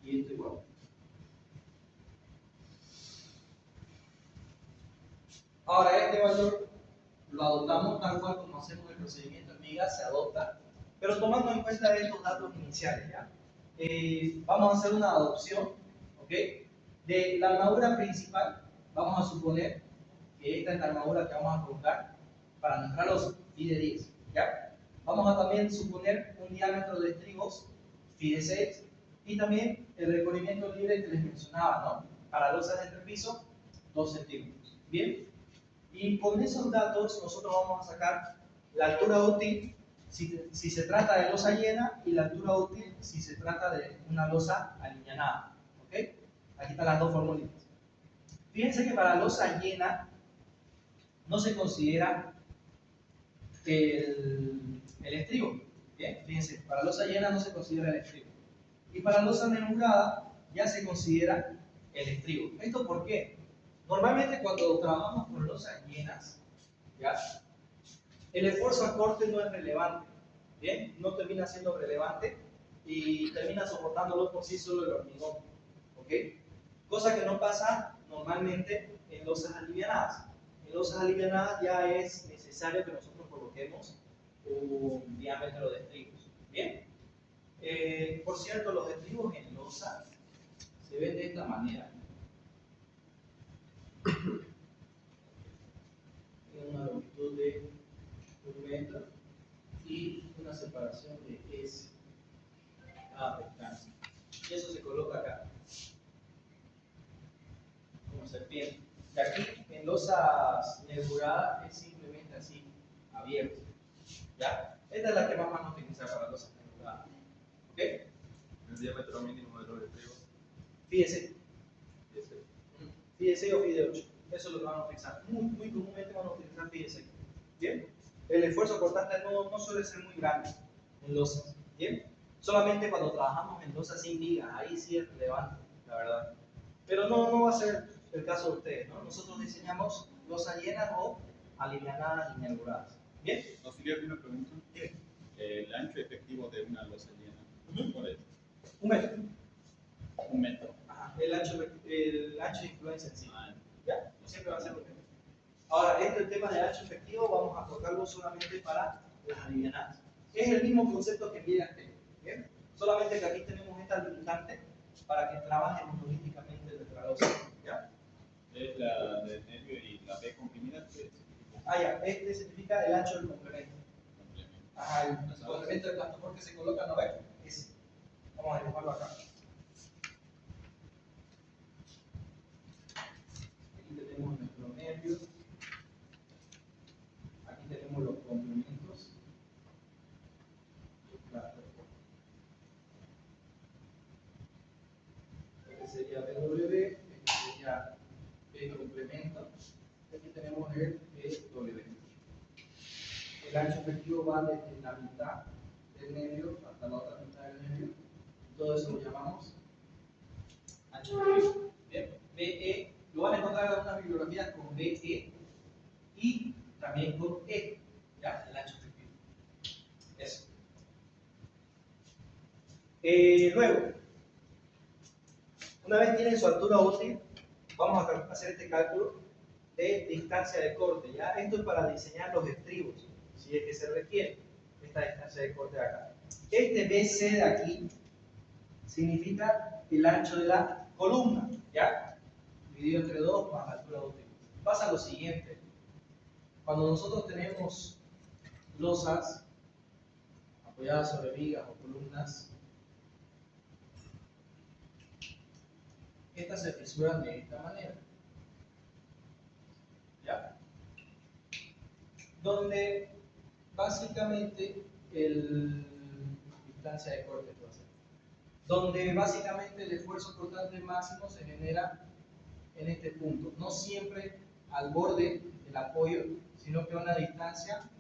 Y esto igual. Ahora, este valor lo adoptamos tal cual como hacemos el procedimiento en vigas, se adopta, pero tomando en cuenta estos datos iniciales, ¿ya? vamos a hacer una adopción, ¿ok? De la armadura principal, vamos a suponer que esta es la armadura que vamos a colocar para nuestra losa, phi de 10, ¿ya? Vamos a también suponer un diámetro de estribos, phi de 6, y también el recorrimiento libre que les mencionaba, ¿no? Para losas de entrepiso, 2 centímetros, ¿bien? Y con esos datos nosotros vamos a sacar la altura útil si se trata de losa llena y la altura útil si se trata de una losa alineada, ¿ok? Aquí están las dos formulitas. Fíjense que para losa llena no se considera el estribo. ¿Bien? Fíjense, para losa llena no se considera el estribo. Y para losa nemurada ya se considera el estribo. ¿Esto por qué? Normalmente cuando trabajamos con losas llenas, ¿ya? El esfuerzo a corte no es relevante. ¿Bien? No termina siendo relevante y termina soportándolo por sí solo el hormigón. ¿Ok? Cosa que no pasa normalmente en losas alivianadas. En losas alivianadas ya es necesario que nosotros coloquemos un diámetro de estribos. ¿Bien? Por cierto, los estribos en losa se ven de esta manera. Tienen una longitud de 1 metro y una separación de S a distancia. Y eso se coloca acá, como serpiente. Y aquí en losas nebuladas es simplemente así, abierto. ¿Ya? Esta es la que vamos a utilizar para losas nebuladas. ¿Ok? El diámetro mínimo de los estribos. Fíjese. Fíjese o fide 8. Eso es lo que van a utilizar. Muy comúnmente van a utilizar fíjese. ¿Bien? El esfuerzo cortante no suele ser muy grande en losas. ¿Bien? Solamente cuando trabajamos en losas sin vigas, ahí sí es relevante, la verdad. Pero no va a ser el caso de ustedes, ¿no? Nosotros diseñamos losas llenas o alivianadas y nebuladas. ¿Bien? Auxiliar, una pregunta. Dime. El ancho efectivo de una losa llena, ¿cuál es? 1 metro. 1 metro. Ajá. El ancho de influencia en sí. Ah, ¿Ya? Siempre va a ser 1 metro. Ahora, el tema de ancho efectivo vamos a tocarlo solamente para las alivianadas. Es el mismo concepto que en vigas tengo. ¿Bien? Solamente que aquí tenemos esta limitante para que trabaje monolíticamente nuestra losa. ¿Ya? es la del nervio y la B comprimida, ¿qué significa? Ah, ya. Este significa el ancho del complemento. Complemento. Ajá, el complemento del plastofor que se coloca, ¿no ves? Ese. Vamos a dibujarlo acá. Aquí tenemos nuestro nervio. Aquí tenemos los complementos. Este sería BW, este sería B complemento. Aquí tenemos el BW. El ancho efectivo va desde la mitad del nervio hasta la otra mitad del nervio. Todo eso lo llamamos ancho efectivo. Bien, BE, lo van a encontrar en algunas bibliografías con BE y también con E, ¿ya? El ancho efectivo. Eso. Luego, una vez tienen su altura útil, vamos a hacer este cálculo de distancia de corte. ¿Ya? Esto es para diseñar los estribos, si es que se requiere esta distancia de corte de acá. Este BC de aquí significa el ancho de la columna, ¿ya? Dividido entre 2 más la altura útil. Pasa lo siguiente. Cuando nosotros tenemos losas apoyadas sobre vigas o columnas, estas se fisuran de esta manera. ¿Ya? Donde básicamente distancia de corte puede ser. Donde básicamente el esfuerzo cortante máximo se genera en este punto. No siempre al borde del apoyo, sino que a una distancia,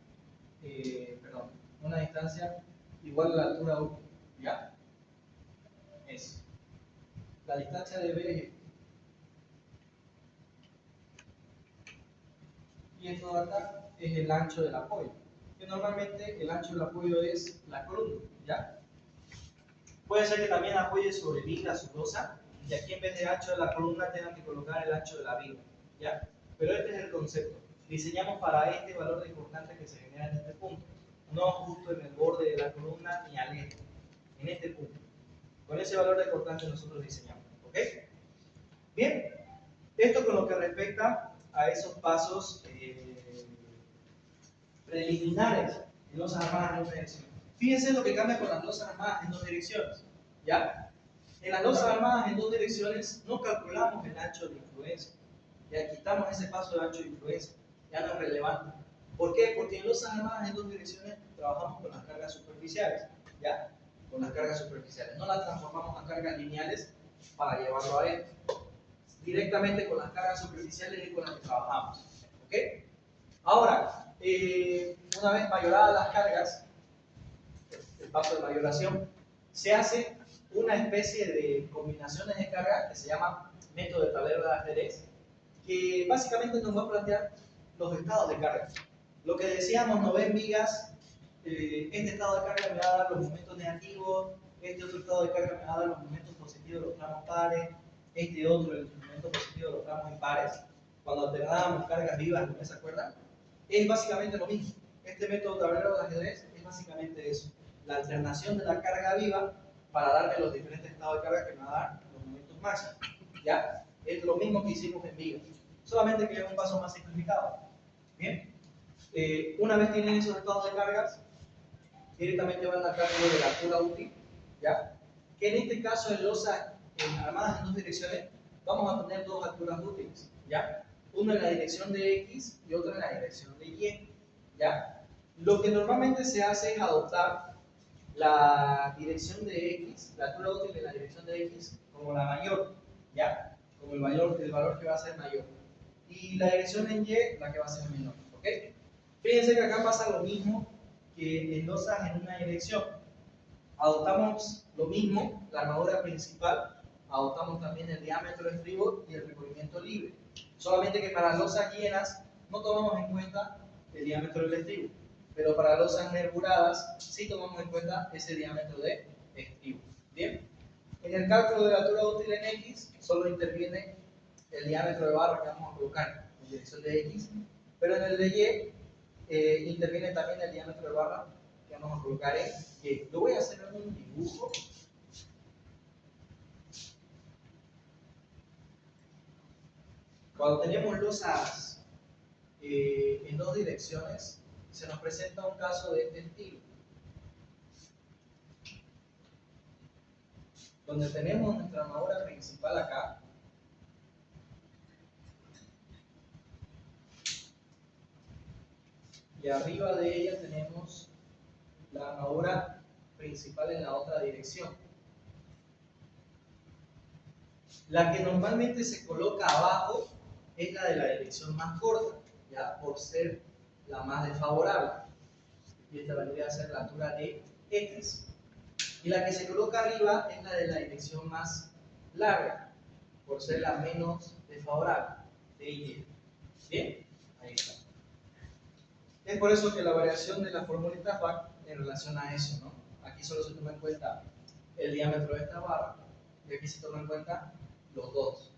una distancia igual a la altura útil. ¿Ya? Eso. La distancia de B es esta. Y esto de acá es el ancho del apoyo, que normalmente el ancho del apoyo es la columna, ¿ya? Puede ser que también apoye sobre viga su losa, y aquí en vez de ancho de la columna tengan que colocar el ancho de la viga, ¿ya? Pero este es el concepto. Diseñamos para este valor de cortante que se genera en este punto, no justo en el borde de la columna ni al eje, en este punto. Con ese valor de cortante nosotros diseñamos. ¿Ok? Bien, esto con lo que respecta a esos pasos preliminares en losas armadas en dos direcciones. Fíjense lo que cambia con las losas armadas en dos direcciones. ¿Ya? En las losas armadas en dos direcciones no calculamos el ancho de influencia. Ya quitamos ese paso de ancho de influencia. Ya no es relevante. ¿Por qué? Porque en losas armadas en dos direcciones trabajamos con las cargas superficiales. ¿Ya? Con las cargas superficiales. No las transformamos a cargas lineales para llevarlo a esto. Directamente con las cargas superficiales es con las que trabajamos. ¿Ok? Ahora, una vez mayoradas las cargas, el paso de mayoración, se hace una especie de combinaciones de carga que se llama método de tablero de ajedrez, que básicamente nos va a plantear los estados de carga. Lo que decíamos, no ven vigas, este estado de carga me va a dar los momentos negativos, este otro estado de carga me va a dar los momentos positivos de los tramos pares, este otro el momento positivo de los tramos impares. Cuando alternábamos cargas vivas, ¿no se acuerdan? Es básicamente lo mismo. Este método tablero de ajedrez es básicamente eso, la alternación de la carga viva para darme los diferentes estados de carga que me va a dar los momentos máximos. ¿Ya? Es lo mismo que hicimos en vigas, solamente que es un paso más simplificado. Bien, una vez tienen esos estados de cargas, directamente van al cálculo de la altura útil, ¿ya? Que en este caso en losas armadas en dos direcciones vamos a tener dos alturas útiles, ¿ya? Una en la dirección de X y otra en la dirección de Y, ¿ya? Lo que normalmente se hace es adoptar la dirección de X, la altura útil de la dirección de X, como la mayor, ¿ya? Como el valor que va a ser mayor. Y la dirección en Y, la que va a ser menor, ¿ok? Fíjense que acá pasa lo mismo que en losas en una dirección. Adoptamos lo mismo, la armadura principal, adoptamos también el diámetro de estribo y el recubrimiento libre. Solamente que para losas llenas no tomamos en cuenta el diámetro del estribo, pero para losas nerburadas sí tomamos en cuenta ese diámetro de estribo. Bien, en el cálculo de la altura útil en X solo interviene el diámetro de barra que vamos a colocar en dirección de X, pero en el de Y interviene también el diámetro de barra que vamos a colocar en Y. Lo voy a hacer en un dibujo. Cuando tenemos losas en dos direcciones, se nos presenta un caso de este estilo, donde tenemos nuestra armadura principal acá, y arriba de ella tenemos la armadura principal en la otra dirección. La que normalmente se coloca abajo es la de la dirección más corta, ya por ser la más desfavorable. Y esta vendría a ser la altura de X. Y la que se coloca arriba es la de la dirección más larga, por ser la menos desfavorable, de Y. ¿Bien? Ahí está. Es por eso que la variación de la formulita va en relación a eso, ¿no? Aquí solo se toma en cuenta el diámetro de esta barra y aquí se toma en cuenta los dos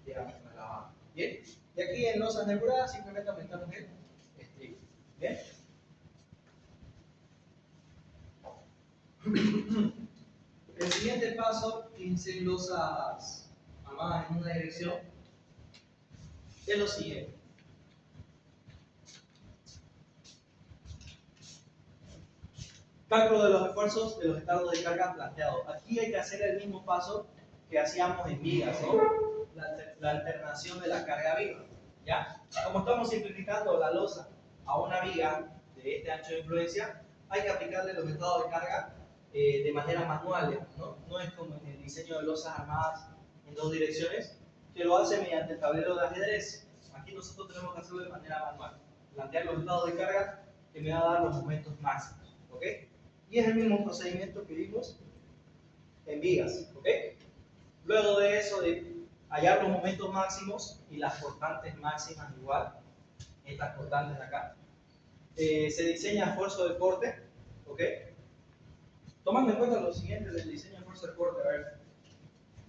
diámetros de la barra. ¿Bien? Y aquí en losas nebuladas simplemente aumentamos el estribo. ¿Bien? El siguiente paso, 15 losas armadas en una dirección, es lo siguiente. Cálculo de los esfuerzos de los estados de carga planteados. Aquí hay que hacer el mismo paso que hacíamos en vigas, ¿no? La alternación de la carga viva. ¿Ya? Como estamos simplificando la losa a una viga de este ancho de influencia, hay que aplicarle los estados de carga de manera manual, ¿no? No es como en el diseño de losas armadas en dos direcciones, que lo hace mediante el tablero de ajedrez. Aquí nosotros tenemos que hacerlo de manera manual. Plantear los estados de carga que me va a dar los momentos máximos. ¿Ok? Y es el mismo procedimiento que vimos en vigas. ¿Ok? Luego de eso, de hallar los momentos máximos y las constantes máximas igual, estas constantes de acá, se diseña esfuerzo de corte. ¿Ok? Tomando en cuenta lo siguiente del diseño de esfuerzo de corte, a ver,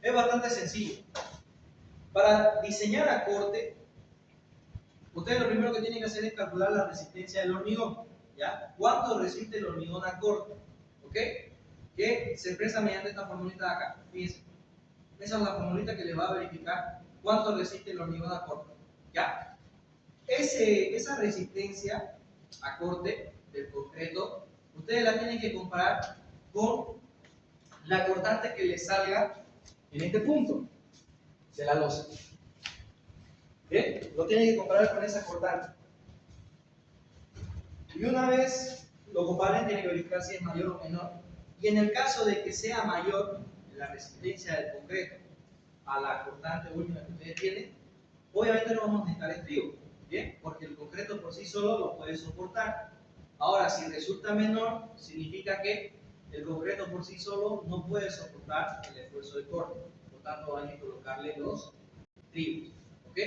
es bastante sencillo. Para diseñar a corte, ustedes lo primero que tienen que hacer es calcular la resistencia del hormigón. ¿Ya? ¿Cuánto resiste el hormigón a corte? ¿Ok? que se expresa mediante esta formulita de acá. Fíjense, esa es la formulita que le va a verificar cuánto resiste el hormigón a corte. ¿Ya? Esa resistencia a corte del concreto, ustedes la tienen que comparar con la cortante que le salga en este punto de la losa. ¿Bien? Lo tienen que comparar con esa cortante. Y una vez lo comparen, tienen que verificar si es mayor o menor. Y en el caso de que sea mayor la resistencia del concreto a la cortante última que ustedes tienen, obviamente no vamos a necesitar estribo, ¿bien? Porque el concreto por sí solo lo puede soportar. Ahora, si resulta menor, significa que el concreto por sí solo no puede soportar el esfuerzo de corte. Por tanto, hay que colocarle los estribos, ¿ok?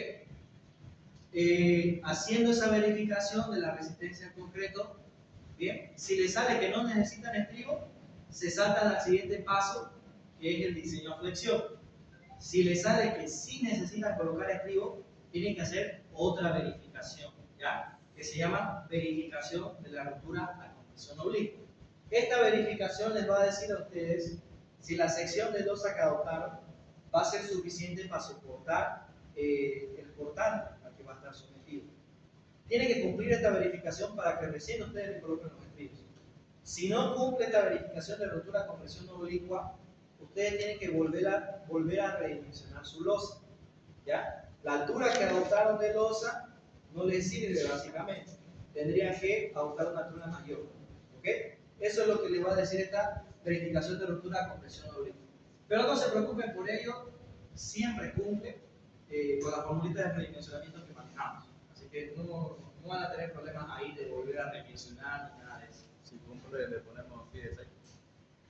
Haciendo esa verificación de la resistencia al concreto, bien, si le sale que no necesitan estribo, se salta al siguiente paso, que es el diseño a flexión. Si le sale que sí necesitan colocar estribo, tienen que hacer otra verificación, ¿ya? Que se llama verificación de la ruptura a compresión oblicua. Esta verificación les va a decir a ustedes si la sección de losa que adoptaron va a ser suficiente para soportar el cortante al que va a estar sometido. Tienen que cumplir esta verificación para que recién ustedes le coloquen los estribos. Si no cumple esta verificación de ruptura a compresión oblicua, ustedes tienen que volver a redimensionar su losa, ¿ya? La altura que adoptaron de losa no les sirve básicamente. Tendrían que adoptar una altura mayor, ¿ok? Eso es lo que les va a decir esta verificación de ruptura a compresión oblicua. Pero no se preocupen por ello, siempre cumple con la formulita de redimensionamiento que manejamos. Así que no van a tener problemas ahí de volver a redimensionar ni nada de eso. Si cumple, le ponemos pie de 6.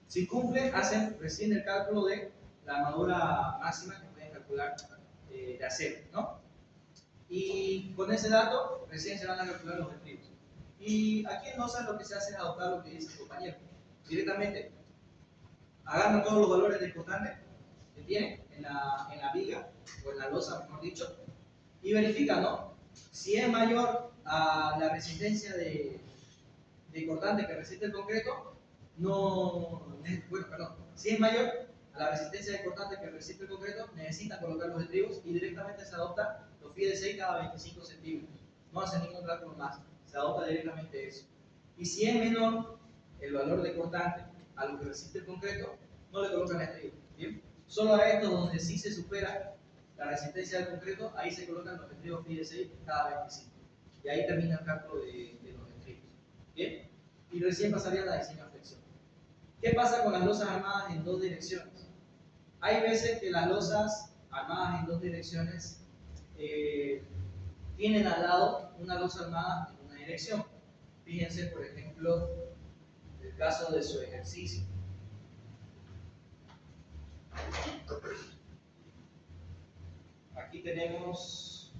Si cumple, hacen recién el cálculo de la armadura máxima que pueden calcular de acero, ¿no? Y con ese dato, recién se van a calcular los estribos. Y aquí en LOSA lo que se hace es adoptar lo que dice el compañero. Directamente, agarran todos los valores del cortante que tienen en la viga, o en la losa, mejor dicho, y verifican, ¿no? Si es mayor a la resistencia de cortante que resiste el concreto, si es mayor a la resistencia de cortante que resiste el concreto, necesitan colocar los estribos y directamente se adopta los pies de 6 cada 25 centímetros. No hacen ningún cálculo más, se adopta directamente eso. Y si es menor el valor de cortante a lo que resiste el concreto, no le colocan estribos. ¿Bien? Solo a esto donde sí se supera la resistencia del concreto, ahí se colocan los estribos pie de 6 cada 25. Y ahí termina el cálculo de los estribos. ¿Bien? Y recién pasaría a la diseño a flexión. ¿Qué pasa con las losas armadas en dos direcciones? Hay veces que las losas armadas en dos direcciones tienen al lado una losa armada en una dirección. Fíjense, por ejemplo, el caso de su ejercicio. Aquí tenemos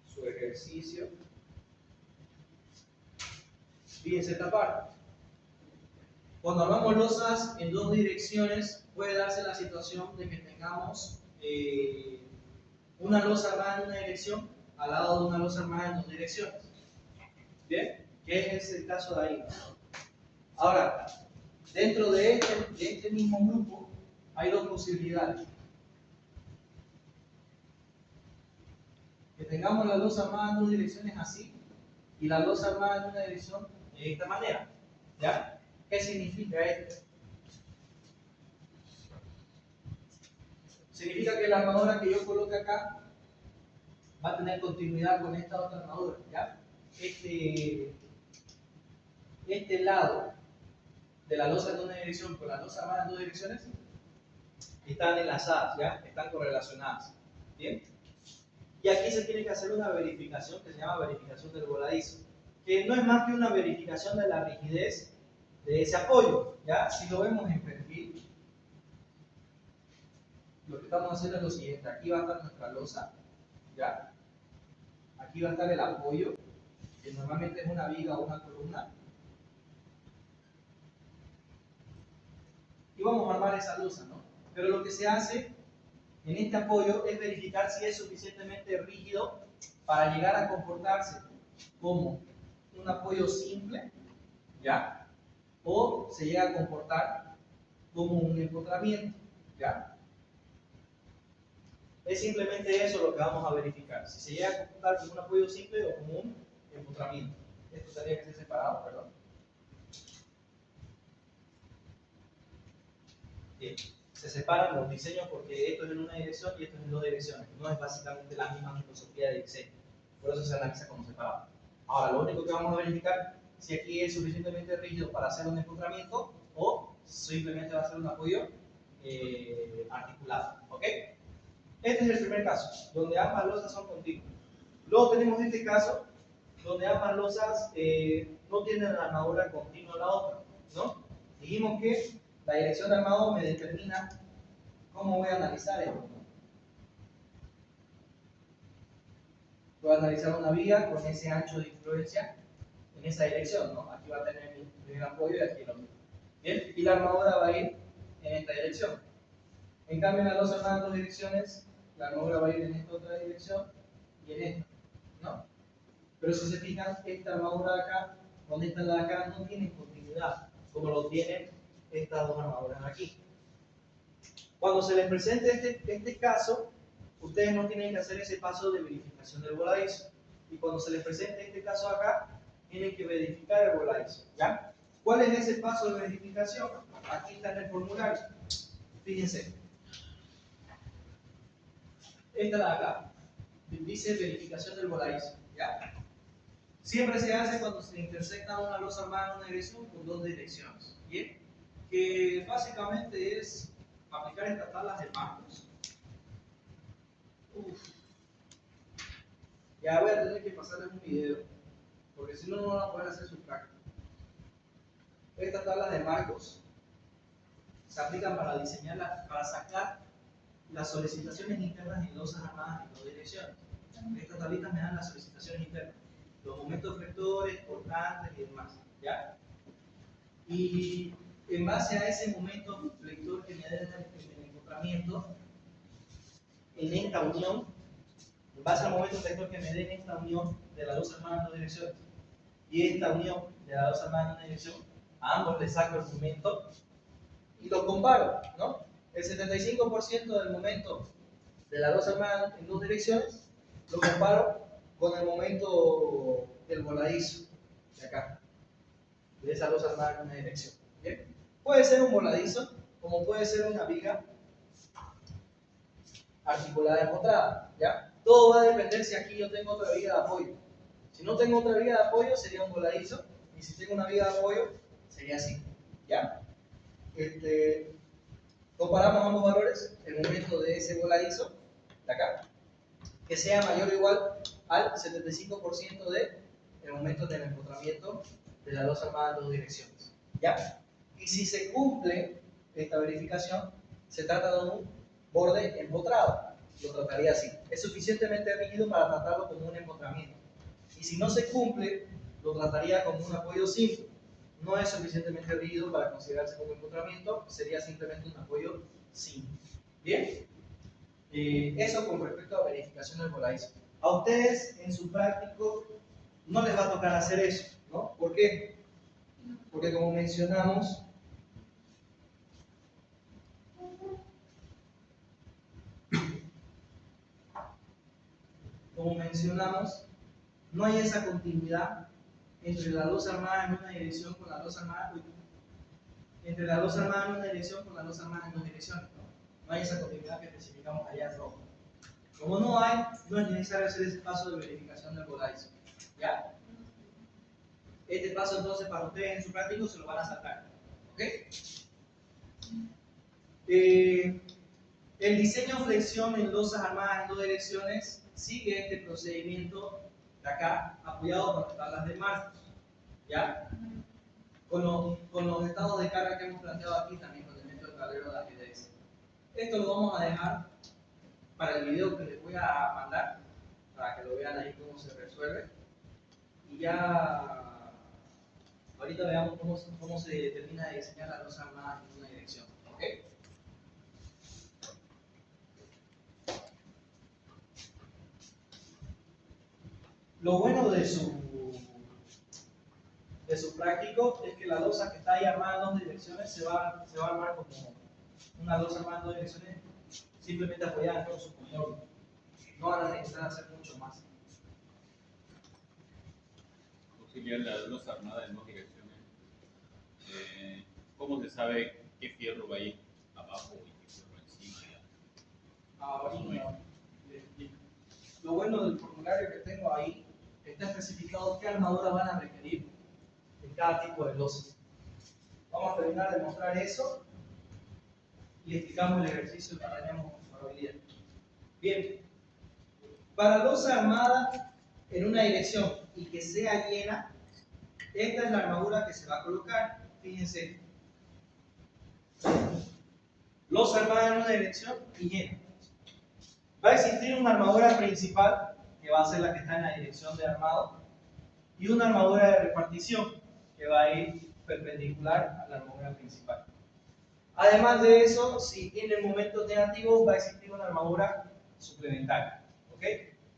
su ejercicio. Fíjense esta parte. Cuando armamos losas en dos direcciones, puede darse la situación de que tengamos una losa armada en una dirección al lado de una losa armada en dos direcciones. ¿Bien? ¿Qué es el caso de ahí? Ahora, dentro de este mismo grupo hay dos posibilidades. Que tengamos la losa armada en dos direcciones así y la losa armada en una dirección de esta manera. ¿Ya? ¿Qué significa esto? Significa que la armadura que yo coloque acá va a tener continuidad con esta otra armadura, ¿ya? Este lado de la losa en una dirección con la losa armada en dos direcciones están enlazadas, ¿ya? Están correlacionadas, ¿bien? Y aquí se tiene que hacer una verificación que se llama verificación del voladizo, que no es más que una verificación de la rigidez de ese apoyo, ¿ya? Si lo vemos en perfil, lo que estamos haciendo es lo siguiente: aquí va a estar nuestra losa, ¿ya? Aquí va a estar el apoyo, que normalmente es una viga o una columna, y vamos a armar esa losa, ¿no? Pero lo que se hace en este apoyo es verificar si es suficientemente rígido para llegar a comportarse como un apoyo simple, ¿ya? O se llega a comportar como un empotramiento, ¿ya? Es simplemente eso lo que vamos a verificar. Si se llega a comportar como un apoyo simple o como un empotramiento. Esto tendría que ser separado, perdón. Bien, se separan los diseños porque esto es en una dirección y esto es en dos direcciones. No es básicamente la misma filosofía de diseño. Por eso se analiza como separado. Ahora, lo único que vamos a verificar si aquí es suficientemente rígido para hacer un empotramiento o simplemente va a ser un apoyo articulado. ¿Ok? Este es el primer caso, donde ambas losas son continuas. Luego tenemos este caso, donde ambas losas no tienen la armadura continua la otra, ¿no? Dijimos que la dirección de armado me determina cómo voy a analizar esto, ¿no? Voy a analizar una viga con ese ancho de influencia en esa dirección, ¿no? Aquí va a tener mi primer apoyo y aquí el otro. Bien, y la armadura va a ir en esta dirección. En cambio, en la losa van dos direcciones, la armadura va a ir en esta otra dirección y en esta, ¿no? Pero si se fijan, esta armadura de acá con esta de acá no tienen continuidad, como lo tienen estas dos armaduras aquí. Cuando se les presente este caso, ustedes no tienen que hacer ese paso de verificación del voladizo. Y cuando se les presente este caso acá, tienen que verificar el voladizo, ¿ya? ¿Cuál es ese paso de verificación? Aquí está en el formulario. Fíjense. Esta de acá. Dice verificación del voladizo, ¿ya? Siempre se hace cuando se intersecta una losa armada en una dirección con dos direcciones, ¿bien? Que básicamente es aplicar estas tablas de marcos. Ya voy a tener que pasarles un video, porque si no, no van a poder hacer su práctica. Estas tablas de marcos se aplican para diseñar, para sacar las solicitaciones internas en losas armadas en dos direcciones. Estas tablitas me dan las solicitaciones internas, los momentos flectores, cortantes y demás, ¿ya? Y en base a ese momento flector que me da en el encontramiento, en esta unión, en base al momento flector que me dé en esta unión de las dos armadas en dos direcciones y esta unión de las dos armadas en una dirección, a ambos les saco el momento y lo comparo, ¿no? El 75% del momento de las dos armadas en dos direcciones lo comparo con el momento del voladizo de acá, de esas dos armadas en una dirección. ¿Bien? Puede ser un voladizo, como puede ser una viga articulada empotrada, ¿ya? Todo va a depender si aquí yo tengo otra viga de apoyo. Si no tengo otra viga de apoyo, sería un voladizo, y si tengo una viga de apoyo, sería así, ¿ya? Comparamos ambos valores, el momento de ese voladizo, de acá, que sea mayor o igual al 75% del momento del empotramiento de las dos armadas en dos direcciones, ¿ya? Y si se cumple esta verificación, se trata de un borde empotrado, lo trataría así. Es suficientemente rígido para tratarlo como un empotramiento. Y si no se cumple, lo trataría como un apoyo simple. No es suficientemente rígido para considerarse como empotramiento, sería simplemente un apoyo simple. ¿Bien? Eso con respecto a verificación del voladizo. A ustedes en su práctico no les va a tocar hacer eso, ¿no? ¿Por qué? Porque como mencionamos, no hay esa continuidad entre las dos armadas en una dirección con las dos armadas, entre las dos armadas en una dirección con las dos armadas en dos direcciones, ¿no? No hay esa continuidad que especificamos allá en rojo. Como no hay, no es necesario hacer ese paso de verificación del voladizo, ¿ya? Este paso entonces para ustedes en su práctico se lo van a saltar, ¿ok? El diseño flexión en losas armadas en dos direcciones sigue este procedimiento de acá, apoyado por las tablas de marcos, ¿ya? Con los estados de carga que hemos planteado aquí, también con el método de tablero de ajedrez. Esto lo vamos a dejar para el video que les voy a mandar, para que lo vean ahí cómo se resuelve. Y ya, ahorita veamos cómo se termina de diseñar las dos armadas en una dirección, ¿ok? Lo bueno de su de su práctico es que la losa que está ahí armada en dos direcciones se va a armar como una losa armada en dos direcciones, simplemente apoyada con su contorno. No van a necesitar hacer mucho más. Auxiliar la luz armada en dos direcciones. ¿Cómo se sabe qué fierro va a ir abajo y qué fierro encima? Ahorita les explico. Lo bueno del formulario que tengo ahí está especificado qué armadura van a requerir de cada tipo de losa. Vamos a terminar de mostrar eso y explicamos el ejercicio que tenemos para hoy día. Bien, para losa armada en una dirección y que sea llena, esta es la armadura que se va a colocar. Fíjense, losa armada en una dirección y llena. Va a existir una armadura principal, que va a ser la que está en la dirección de armado, y una armadura de repartición, que va a ir perpendicular a la armadura principal. Además de eso, si tiene momentos negativos, va a existir una armadura suplementaria. ¿Ok?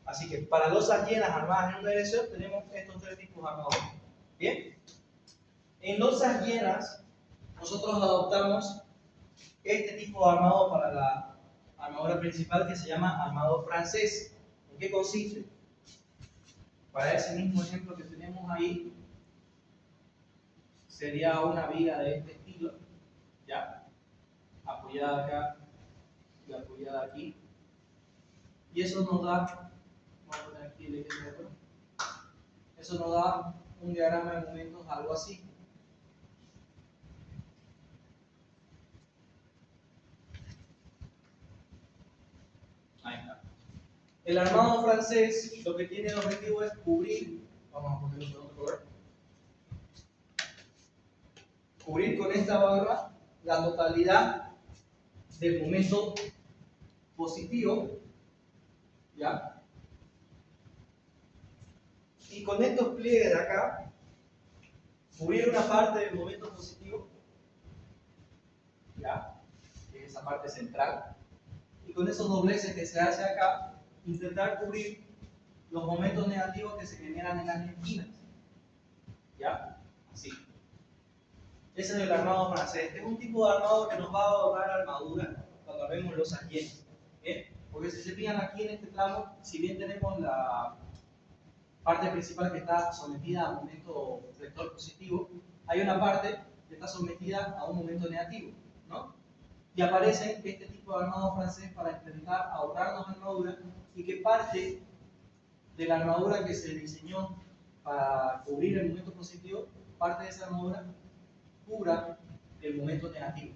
Así que para losas llenas armadas en una dirección, tenemos estos tres tipos de armadura. ¿Bien? En losas llenas, nosotros adoptamos este tipo de armado para la armadura principal que se llama armado francés. ¿En qué consiste? Para ese mismo ejemplo que tenemos ahí, sería una viga de este estilo, ¿ya? Apoyada acá y apoyada aquí. Y eso nos da, vamos a poner aquí el ejemplo, eso nos da un diagrama de momentos algo así. Ahí está. El armado francés lo que tiene el objetivo es cubrir, vamos a poner otro color, cubrir con esta barra la totalidad del momento positivo, ¿ya? Y con estos pliegues de acá, cubrir una parte del momento positivo, ¿ya? Que es esa parte central. Y con esos dobleces que se hace acá, intentar cubrir los momentos negativos que se generan en las esquinas. ¿Ya? Así. Ese es el armado francés. Este es un tipo de armado que nos va a ahorrar armadura cuando armemos losas llenas. ¿Bien? Porque si se fijan aquí en este tramo, si bien tenemos la parte principal que está sometida a un momento vector positivo, hay una parte que está sometida a un momento negativo, ¿no? Y aparece este tipo de armado francés para intentar ahorrarnos armadura y que parte de la armadura que se diseñó para cubrir el momento positivo, parte de esa armadura cubra el momento negativo.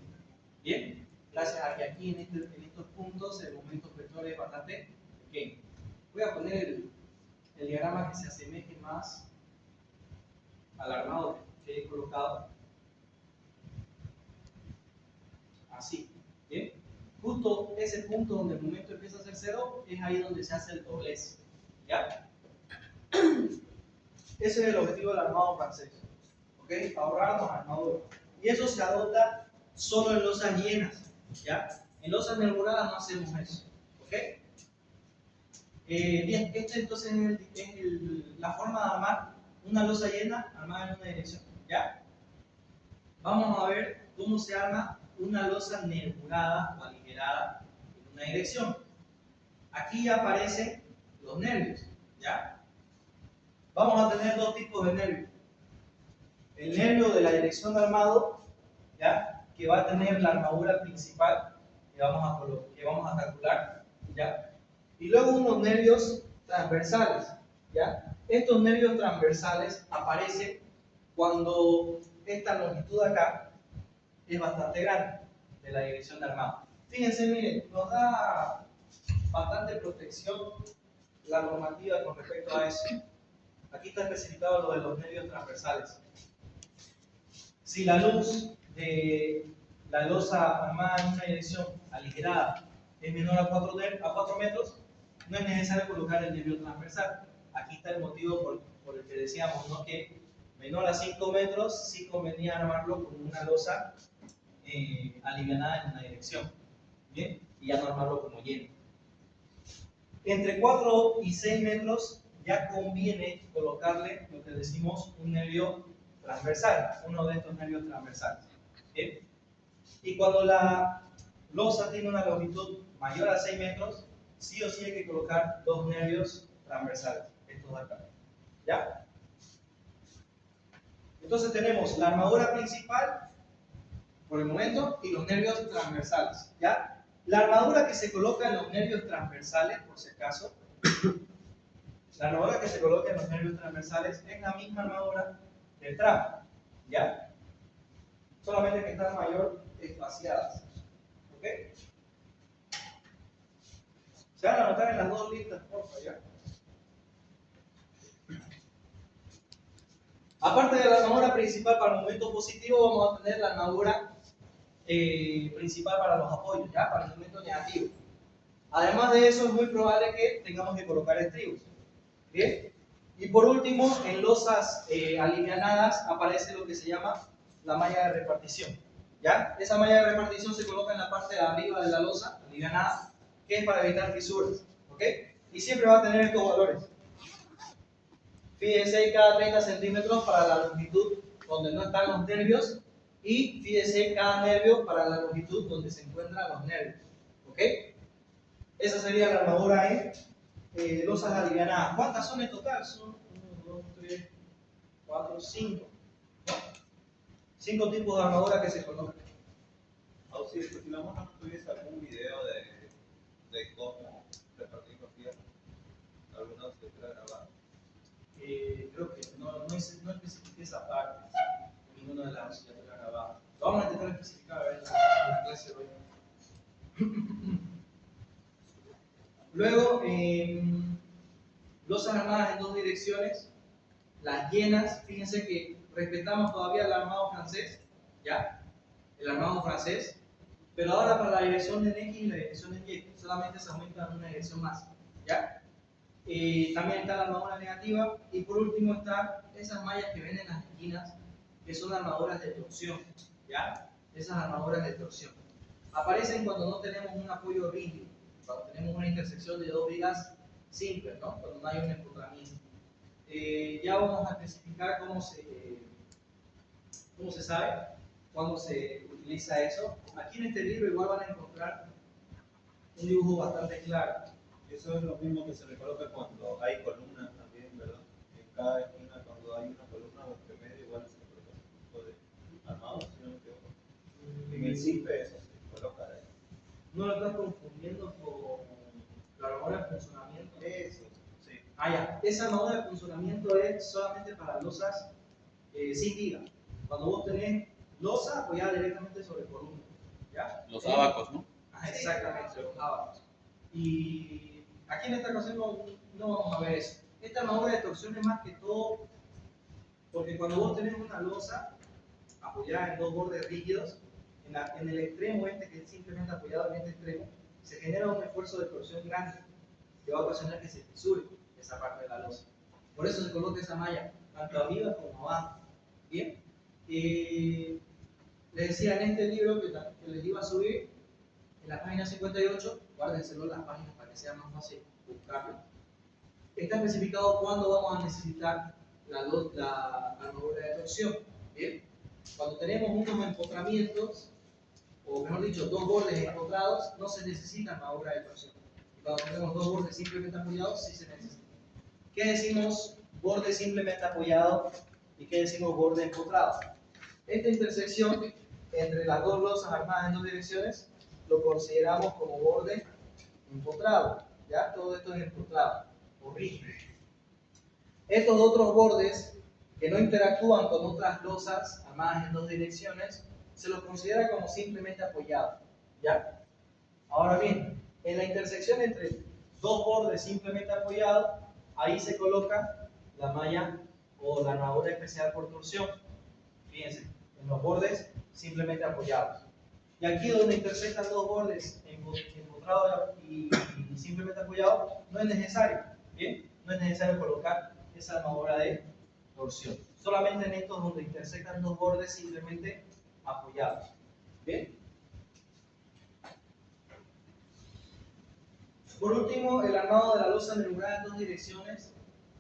Bien, gracias a que aquí en estos puntos el momento vector es bastante pequeño. Voy a poner el diagrama que se asemeje más al armado que he colocado. Así. ¿Bien? Justo ese punto donde el momento empieza a ser cero es ahí donde se hace el doblez. ¿Ya? Ese es el objetivo del armado francés. ¿Ok? Ahorrarnos armadura. Y eso se adopta solo en losas llenas. ¿Ya? En losas nebuladas no hacemos eso. ¿Ok? Bien, esta entonces es la forma de armar una losa llena armada en una dirección. ¿Ya? Vamos a ver cómo se arma una losa nervurada o aligerada en una dirección. Aquí ya aparecen los nervios, ¿ya? Vamos a tener dos tipos de nervios. El nervio de la dirección de armado, ¿ya? Que va a tener la armadura principal que vamos a calcular, ¿ya? Y luego unos nervios transversales, ¿ya? Estos nervios transversales aparecen cuando esta longitud acá es bastante grande de la dirección de armado. Fíjense, miren, nos da bastante protección la normativa con respecto a eso. Aquí está especificado lo de los nervios transversales. Si la luz de la losa armada en una dirección aligerada es menor a 4 metros, no es necesario colocar el nervio transversal. Aquí está el motivo por el que decíamos, ¿no? Que menor a 5 metros sí convenía armarlo con una losa alivianada en una dirección. ¿Bien? Y ya no armarlo como lleno. Entre 4 y 6 metros ya conviene colocarle lo que decimos un nervio transversales, uno de estos nervios transversales. ¿Bien? Y cuando la losa tiene una longitud mayor a 6 metros, sí o sí hay que colocar dos nervios transversales, estos de acá. ¿Ya? Entonces tenemos la armadura principal, por el momento, y los nervios transversales. ¿Ya? La armadura que se coloca en los nervios transversales, por si acaso, la armadura que se coloca en los nervios transversales es la misma armadura del tramo. ¿Ya? Solamente que están mayor espaciadas. ¿Ok? Se van a anotar en las dos listas, por favor, ¿ya? Aparte de la armadura principal para el momento positivo, vamos a tener la armadura principal para los apoyos, ¿ya? Para el momento negativo. Además de eso, es muy probable que tengamos que colocar estribos. ¿Bien? Y por último, en losas alivianadas aparece lo que se llama la malla de repartición. ¿Ya? Esa malla de repartición se coloca en la parte de arriba de la losa alivianada, que es para evitar fisuras. ¿Ok? Y siempre va a tener estos valores. Fíjese cada 30 centímetros para la longitud donde no están los nervios y fíjese cada nervio para la longitud donde se encuentran los nervios. ¿Ok? Esa sería la armadura en losas alivianadas. ¿Cuántas son en total? Son 1, 2, 3, 4, 5. 5 tipos de armadura que se colocan. Si la mona no tuviese algún video de cómo repartir los días, alguna de ustedes grabar. Creo que no especifique esa parte en ninguna de las asignaturas grabadas. Lo vamos a intentar especificar a ver en la clase de hoy. Luego, losas armadas en dos direcciones, las llenas, fíjense que respetamos todavía el armado francés, ¿ya? El armado francés, pero ahora para la dirección en X y la dirección en Y, solamente se aumenta una dirección más, ¿ya? También está la armadura negativa y por último están esas mallas que ven en las esquinas, que son armaduras de torsión, ¿ya? Esas armaduras de torsión. Aparecen cuando no tenemos un apoyo rígido, cuando tenemos una intersección de dos vigas simples, ¿no? Cuando no hay un empotramiento. Ya vamos a especificar cómo se sabe, cuándo se utiliza eso. Aquí en este libro igual van a encontrar un dibujo bastante claro. Eso es lo mismo que se le coloca cuando hay columnas también, ¿verdad? En cada esquina, cuando hay una columna o entre medio, igual se le coloca un tipo de armado, si no me equivoco. En el CIPE eso se coloca ahí. ¿No lo estás confundiendo con la armadura de funcionamiento? Eso, sí. Ya. Esa armadura de funcionamiento es solamente para losas sin viga. Cuando vos tenés losa apoyada directamente sobre columna. ¿Ya? Los abacos, ¿no? Exactamente, los abacos. Y aquí en esta ocasión no vamos a ver eso. Esta armadura de torsión es más que todo porque cuando vos tenés una losa apoyada en dos bordes rígidos, en el extremo este que es simplemente apoyado en este extremo, se genera un esfuerzo de torsión grande que va a ocasionar que se fisure esa parte de la losa. Por eso se coloca esa malla, tanto arriba como abajo. Bien. Les decía en este libro que les iba a subir, en la página 58, guárdenselo las páginas para que sea más fácil buscarlo. Está especificado cuándo vamos a necesitar la armadura de torsión. Bien. Cuando tenemos unos empotramientos, o mejor dicho, dos bordes empotrados, no se necesita armadura de torsión. Y cuando tenemos dos bordes simplemente apoyados, sí se necesita. ¿Qué decimos borde simplemente apoyado y qué decimos borde empotrado? Esta intersección entre las dos losas armadas en dos direcciones lo consideramos como borde empotrado. ¿Ya? Todo esto es empotrado o rígido. Estos otros bordes que no interactúan con otras losas armadas en dos direcciones se los considera como simplemente apoyados. ¿Ya? Ahora bien, en la intersección entre dos bordes simplemente apoyados, ahí se coloca la malla o la armadura especial por torsión. Fíjense, en los bordes simplemente apoyados. Y aquí donde intersectan dos bordes empotrados y simplemente apoyados, no es necesario, ¿bien? No es necesario colocar esa armadura de torsión. Solamente en estos donde intersectan dos bordes simplemente apoyados. ¿Bien? Por último, el armado de la losa membrana en dos direcciones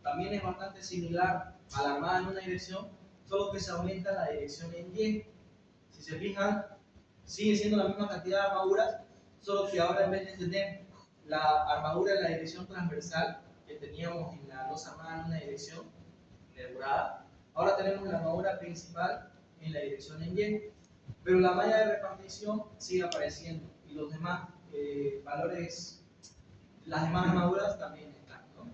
también es bastante similar a la armada en una dirección, solo que se aumenta la dirección en Y. Si se fijan, sigue siendo la misma cantidad de armaduras, solo que ahora en vez de tener la armadura en la dirección transversal que teníamos en la losa armada en una dirección nervurada, ahora tenemos la armadura principal en la dirección en Y, pero la malla de repartición sigue apareciendo y los demás valores, las demás armaduras también están, ¿no?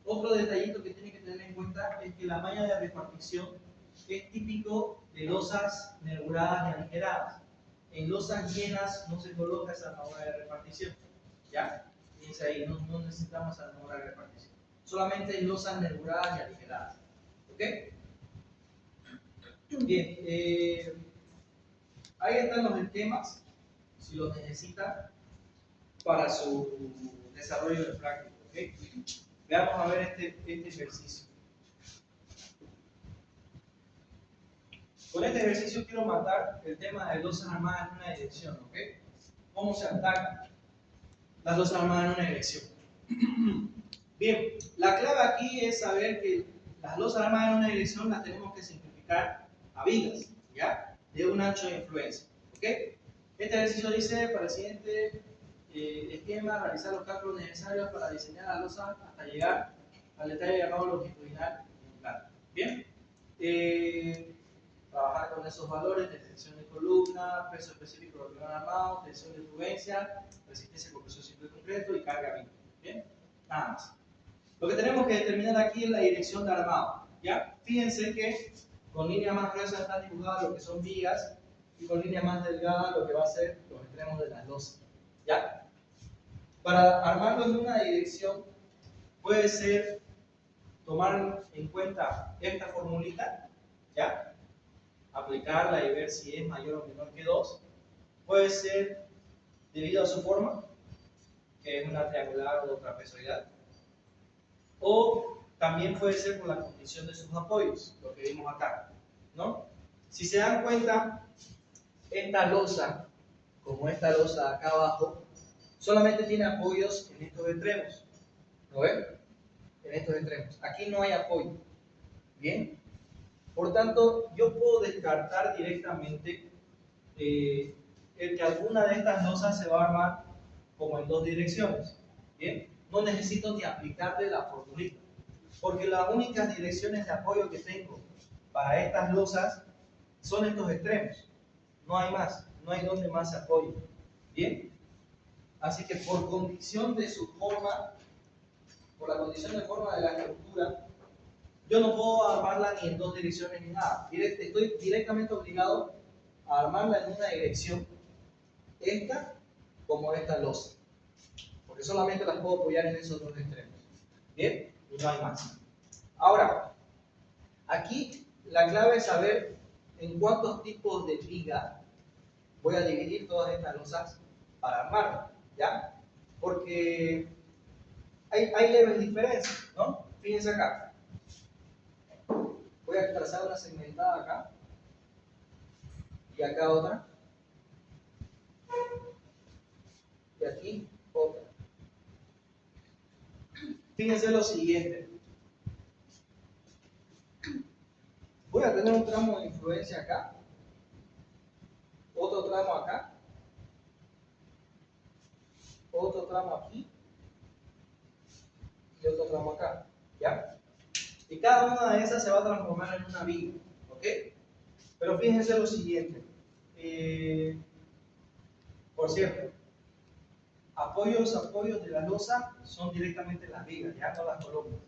Otro detallito que tienen que tener en cuenta es que la malla de repartición es típico de losas nervuradas y aligeradas. En losas llenas no se coloca esa armadura de repartición, ¿ya? Fíjense ahí, no necesitamos esa armadura de repartición. Solamente en losas nervuradas y aligeradas, ¿ok? Bien, ahí están los esquemas, si los necesitan, para su desarrollo de práctica, ¿ok? Veamos a ver este ejercicio. Con este ejercicio quiero matar el tema de losas armadas en una dirección, ¿ok? ¿Cómo se atacan las losas armadas en una dirección? Bien, la clave aquí es saber que las losas armadas en una dirección las tenemos que simplificar a vigas, ¿ya? De un ancho de influencia, ¿ok? Este ejercicio dice, para el siguiente esquema, realizar los cálculos necesarios para diseñar la losa hasta llegar al detalle llamado longitudinal en plano. Bien, trabajar con esos valores de tensión de columna, peso específico del primer armado, tensión de influencia, resistencia por peso simple concreto y carga mínima. Bien, nada más. Lo que tenemos que determinar aquí es la dirección de armado. ¿Ya? Fíjense que con línea más gruesa están dibujadas lo que son vigas y con línea más delgada lo que va a ser los extremos de las losas. ¿Ya? Para armarlo en una dirección puede ser tomar en cuenta esta formulita, ¿ya? Aplicarla y ver si es mayor o menor que 2. Puede ser debido a su forma, que es una triangular o trapezoidal. O también puede ser por la condición de sus apoyos, lo que vimos acá, ¿no? Si se dan cuenta, esta losa, como esta losa de acá abajo, solamente tiene apoyos en estos extremos, ¿lo ven? En estos extremos. Aquí no hay apoyo, ¿bien? Por tanto, yo puedo descartar directamente el que alguna de estas losas se va a armar como en dos direcciones, ¿bien? No necesito ni aplicarle la formulita, porque las únicas direcciones de apoyo que tengo para estas losas son estos extremos. No hay más, no hay donde más se apoye. ¿Bien? Así que por condición de su forma, por la condición de forma de la estructura, yo no puedo armarla ni en dos direcciones ni nada. Estoy directamente obligado a armarla en una dirección, esta como esta losa, porque solamente las puedo apoyar en esos dos extremos. ¿Bien? Y no hay más. Ahora, aquí la clave es saber en cuántos tipos de viga voy a dividir todas estas losas para armarla, ¿ya? Porque hay leves diferencias, ¿no? Fíjense acá. Voy a trazar una segmentada acá y acá otra y aquí otra. Fíjense lo siguiente. Voy a tener un tramo de influencia acá, otro tramo acá, otro tramo aquí y otro tramo acá, ¿ya? Y cada una de esas se va a transformar en una viga, ¿ok? Pero fíjense lo siguiente. Por cierto, apoyos de la losa son directamente las vigas, ya no las columnas.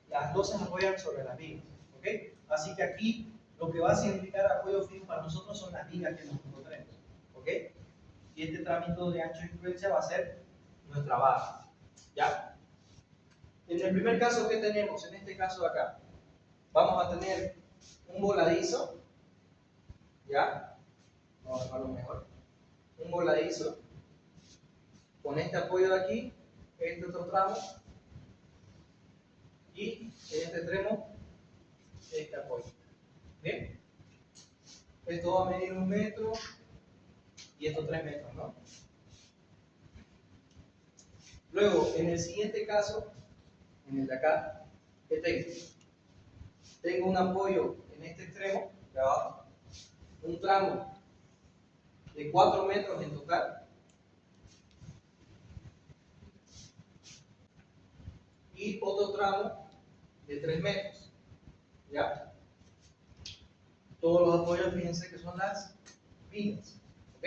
Las losas apoyan sobre las vigas, ¿ok? Así que aquí lo que va a significar apoyo fijo para nosotros son las vigas que nosotros tenemos, ¿ok? Y este trámite de ancho de influencia va a ser nuestra barra, ¿ya? En el primer caso, ¿qué tenemos? En este caso de acá, vamos a tener un voladizo, ¿ya? Vamos a dejarlo mejor. Un voladizo con este apoyo de aquí, este otro tramo, y en este extremo, este apoyo. ¿Bien? Esto va a medir 1 metro y esto 3 metros, ¿no? Luego, en el siguiente caso, en el de acá, ¿qué tengo? tengo un apoyo en este extremo de abajo, un tramo de 4 metros en total y otro tramo de 3 metros. ¿Ya? Todos los apoyos, fíjense que son las vigas. ¿Ok?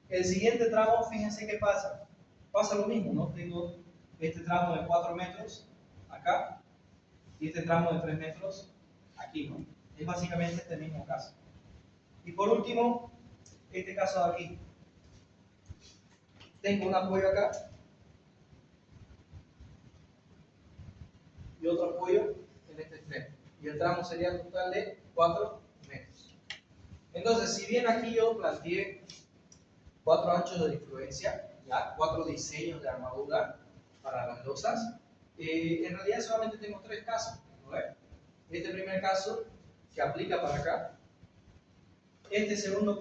El siguiente tramo, fíjense qué pasa. Pasa lo mismo, ¿no? Tengo este tramo de 4 metros acá y este tramo de 3 metros aquí, ¿no? Es básicamente este mismo caso. Y por último, este caso de aquí. Tengo un apoyo acá y otro apoyo en este extremo. Y el tramo sería un total de 4 metros. Entonces, si bien aquí yo planteé 4 anchos de influencia, ya 4 diseños de armadura para las losas, en realidad solamente tengo 3 casos. ¿No ves? Este primer caso que aplica para acá, este segundo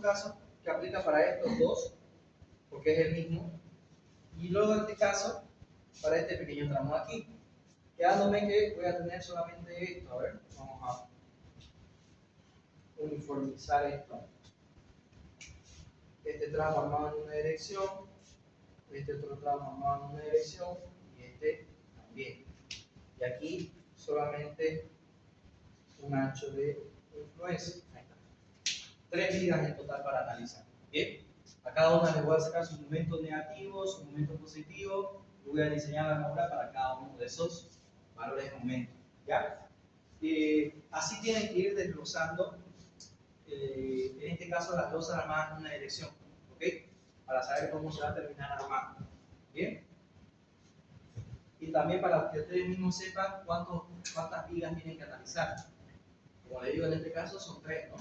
caso que aplica para estos dos, porque es el mismo, y luego este caso para este pequeño tramo de aquí, quedándome que voy a tener solamente esto. A ver, vamos a uniformizar esto. Este tramo armado en una dirección, este otro tramo armado en una dirección y este también. Y aquí solamente un ancho de influencia. Ahí está. 3 vigas en total para analizar. Bien, a cada una les voy a sacar su momento negativo, su momento positivo, y voy a diseñar la armadura para cada uno de esos valores de momento. ¿Ya? Así tienen que ir desglosando, en este caso, las losas armadas en una dirección. ¿Ok? Para saber cómo se va a terminar armando. ¿Bien? Y también para que ustedes mismos sepan cuántas vigas tienen que analizar. Como les digo, en este caso son 3, ¿no?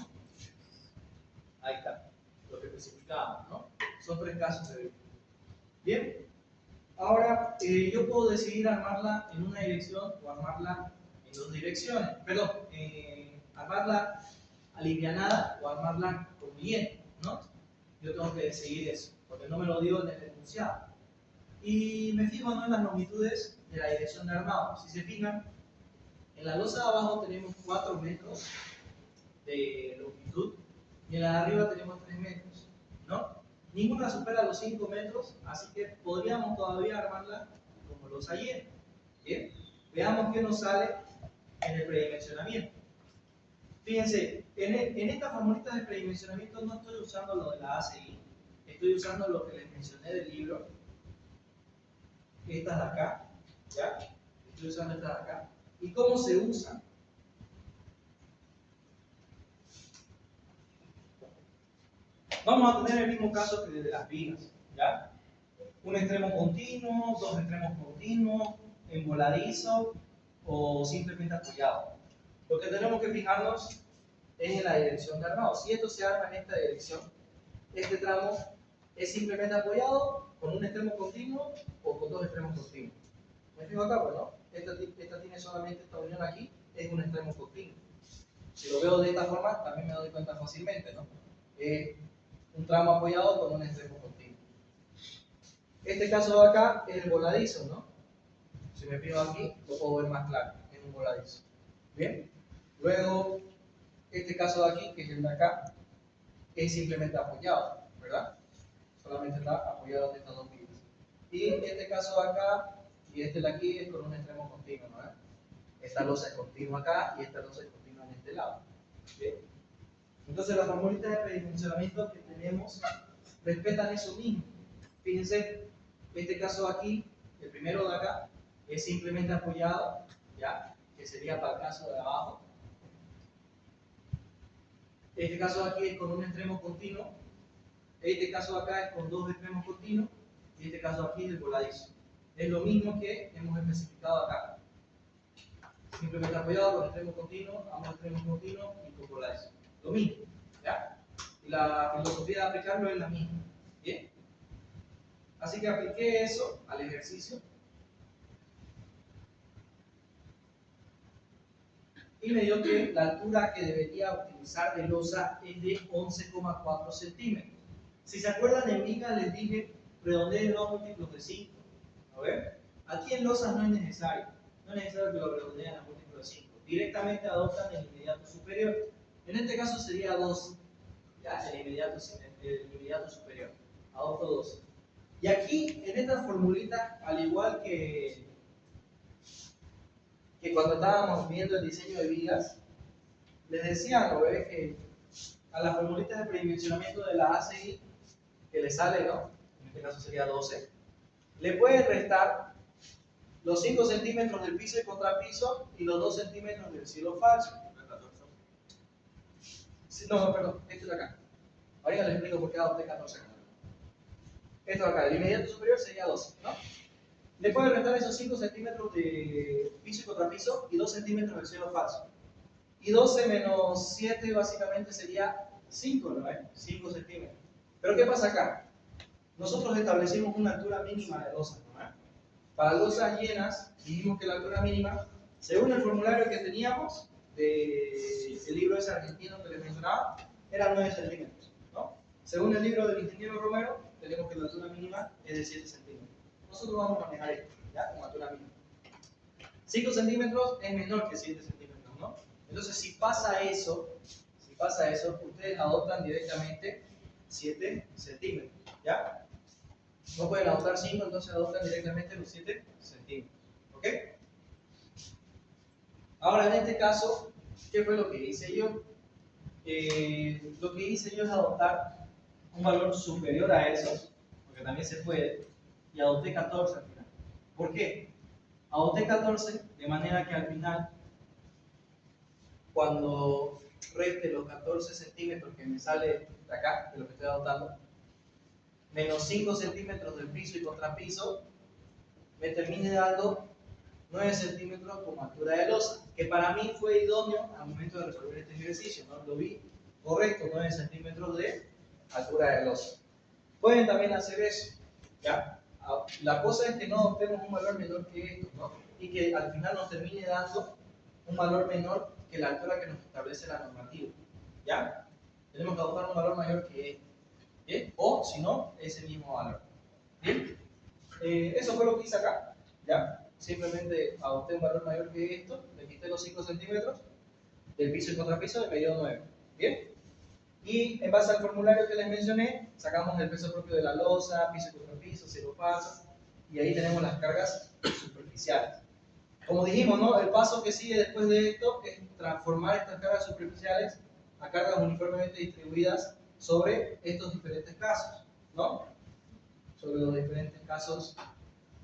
Ahí está, lo que especificábamos, ¿no? Son 3 casos de viga. Bien, ahora yo puedo decidir armarla en una dirección o armarla en 2 direcciones. Perdón, armarla alivianada o armarla con hielo, ¿no? Yo tengo que decidir eso, porque no me lo dio en el enunciado. Y me fijo, ¿no?, en las longitudes de la dirección de armado. Si se fijan, en la losa de abajo tenemos 4 metros de longitud y en la de arriba tenemos 3 metros, ¿no? Ninguna supera los 5 metros, así que podríamos todavía armarla como losa llena. Bien, veamos qué nos sale en el predimensionamiento. Fíjense, en estas formulitas de predimensionamiento no estoy usando lo de la ACI, estoy usando lo que les mencioné del libro. Estas de acá, ¿ya? Estoy usando estas de acá. ¿Y cómo se usan? Vamos a tener el mismo caso que de las vigas, ¿ya? Un extremo continuo, 2 extremos continuos, en voladizo o simplemente apoyado. Lo que tenemos que fijarnos es en la dirección de armado. Si esto se arma en esta dirección, este tramo es simplemente apoyado con un extremo continuo o con 2 extremos continuos. ¿Me fijo acá? Pues no. Esta tiene solamente esta unión aquí, es un extremo continuo. Si lo veo de esta forma, también me doy cuenta fácilmente, ¿no? Un tramo apoyado con un extremo continuo. Este caso de acá es el voladizo, ¿no? Si me fijo aquí, lo puedo ver más claro, es un voladizo. Bien. Luego, este caso de aquí, que es el de acá, es simplemente apoyado, ¿verdad? Solamente está apoyado en estas 2 vigas. Y este caso de acá y este de aquí es con un extremo continuo, ¿no? Esta losa es continua acá y esta losa es continua en este lado. ¿Bien? Entonces las formulitas de predimensionamiento que tenemos respetan eso mismo. Fíjense, este caso de aquí, el primero de acá, es simplemente apoyado, ¿ya? Que sería para el caso de abajo. Este caso de aquí es con un extremo continuo. Este caso de acá es con 2 extremos continuos. Y este caso de aquí es el voladizo. Es lo mismo que hemos especificado acá. Simplemente apoyado con extremo continuo, ambos extremos continuos y con voladizo. Lo mismo, ¿ya? Y la filosofía de aplicarlo es la misma. ¿Bien? Así que apliqué eso al ejercicio. Y me dio que la altura que debería utilizar de losa es de 11,4 centímetros. Si se acuerdan, en viga les dije redondeen 2 múltiplos de 5. A ver, aquí en losas no es necesario. no es necesario que lo redondeen a múltiplo de 5. Directamente adoptan el inmediato superior. En este caso sería 12. ¿Ya? El inmediato superior. Adopto 12. Y aquí, en esta formulita, al igual que cuando estábamos viendo el diseño de vigas, les decía, ¿no ves? Que a las formulitas de predimensionamiento de la ACI que le sale, ¿no? En este caso sería 12, le pueden restar los 5 centímetros del piso y contrapiso y los 2 centímetros del cielo falso. No, perdón, esto de acá. Ahorita les explico por qué adopté 14 acá. Esto de acá, el inmediato superior sería 12, ¿no? Le pueden restar esos 5 centímetros de piso y contrapiso y 2 centímetros del cielo falso. Y 12 menos 7 básicamente sería 5, ¿no? 5 centímetros. Pero ¿qué pasa acá? Nosotros establecimos una altura mínima de losas, ¿no? Para losas llenas, dijimos que la altura mínima, según el formulario que teníamos del libro ese argentino que les mencionaba, era 9 centímetros, ¿no? Según el libro del ingeniero Romero, tenemos que la altura mínima es de 7 centímetros. Nosotros vamos a manejar esto, ¿ya? Como altura mínima. 5 centímetros es menor que 7 centímetros, ¿no? Entonces, si pasa eso, ustedes adoptan directamente 7 centímetros, ¿ya? No pueden adoptar 5, entonces adoptan directamente los 7 centímetros, ¿ok? Ahora, en este caso, ¿qué fue lo que hice yo? Lo que hice yo es adoptar un valor superior a esos, porque también se puede, y adopté 14 al final. ¿Por qué? Adopté 14 de manera que al final, cuando reste los 14 centímetros que me sale de acá, de lo que estoy adoptando, menos 5 centímetros del piso y contrapiso, me termine dando 9 centímetros como altura de losa, que para mí fue idóneo al momento de resolver este ejercicio, ¿no? Lo vi correcto, 9 centímetros de altura de losa. Pueden también hacer eso, ¿ya? La cosa es que no adoptemos un valor menor que esto, ¿no? Y que al final nos termine dando un valor menor que la altura que nos establece la normativa, ¿ya? Tenemos que adoptar un valor mayor que este, ¿bien? O, si no, ese mismo valor, ¿bien? Eso fue lo que hice acá, ¿ya? Simplemente adopté un valor mayor que esto, le quité los 5 centímetros del piso y contrapiso y me dio 9, ¿bien? Y en base al formulario que les mencioné, sacamos el peso propio de la losa, piso y contrapiso, cielo falso, y ahí tenemos las cargas superficiales. Como dijimos, ¿no? El paso que sigue después de esto es transformar estas cargas superficiales a cargas uniformemente distribuidas sobre estos diferentes casos, ¿no? Sobre los diferentes casos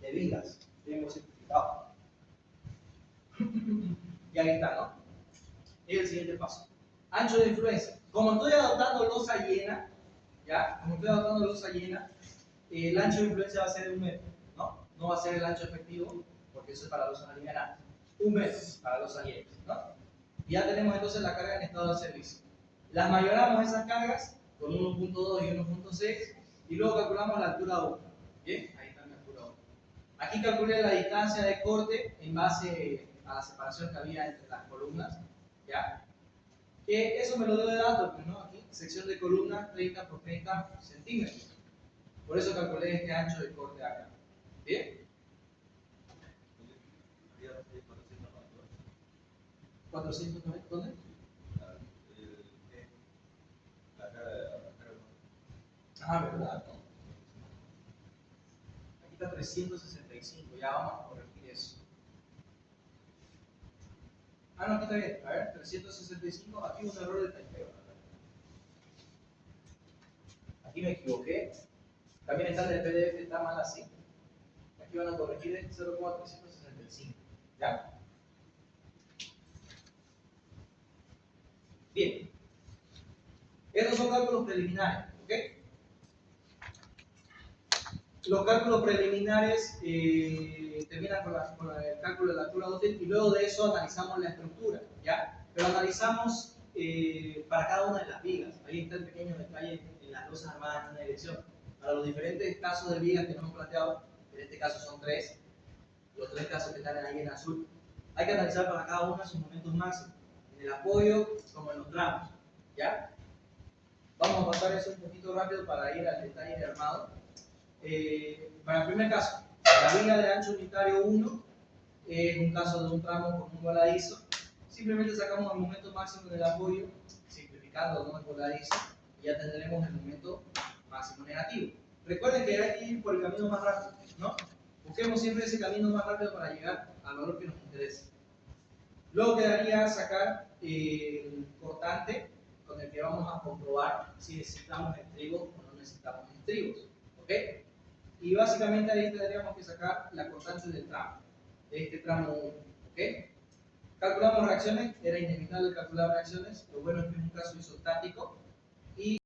de vigas. Bien simplificado. Y ahí está, ¿no? Y el siguiente paso. Ancho de influencia. Como estoy adoptando losa llena, ¿ya? Como estoy adoptando losa llena, el ancho de influencia va a ser de 1 metro, ¿no? No va a ser el ancho efectivo, porque eso es para losas alineadas. 1 metro para losas llenas, ¿no? Y ya tenemos entonces la carga en estado de servicio. Las mayoramos esas cargas con 1.2 y 1.6 y luego calculamos la altura 1. ¿Bien? Ahí está mi altura 1. Aquí calculé la distancia de corte en base a la separación que había entre las columnas, ¿ya? Que eso me lo dio de datos, pues, ¿no? Aquí, sección de columna 30 por 30 centímetros. Por eso calculé este ancho de corte acá. ¿Bien? 490, ¿dónde? Ah, ¿verdad? No. Aquí está 365, ya vamos a corregir eso. Ah, no, aquí está bien. A ver, 365, aquí un error de typeo. Aquí me equivoqué. También está en el PDF, está mal así. Aquí van a corregir el 0,365. ¿Ya? Bien. Estos son cálculos preliminares, ¿ok? Los cálculos preliminares terminan con el cálculo de la altura útil y luego de eso analizamos la estructura, ¿ya? Pero analizamos para cada una de las vigas. Ahí está el pequeño detalle en las losas armadas en una dirección. Para los diferentes casos de vigas que nos hemos planteado, en este caso son 3, los 3 casos que están ahí en azul, hay que analizar para cada uno sus momentos máximos, en el apoyo como en los tramos, ¿ya? Vamos a pasar eso un poquito rápido para ir al detalle de armado. Para el primer caso, la viga de ancho unitario 1 es un caso de un tramo con un voladizo, simplemente sacamos el momento máximo del apoyo, simplificando, ¿no?, el voladizo, y ya tendremos el momento máximo negativo. Recuerden que hay que ir por el camino más rápido, ¿no? Busquemos siempre ese camino más rápido para llegar al valor que nos interesa. Luego quedaría sacar el cortante con el que vamos a comprobar si necesitamos estribos o no necesitamos estribos, ¿ok? Y básicamente ahí tendríamos que sacar la constante del tramo, de este tramo 1, ¿ok? Calculamos reacciones, era inevitable calcular reacciones, lo bueno es que es un caso isostático, y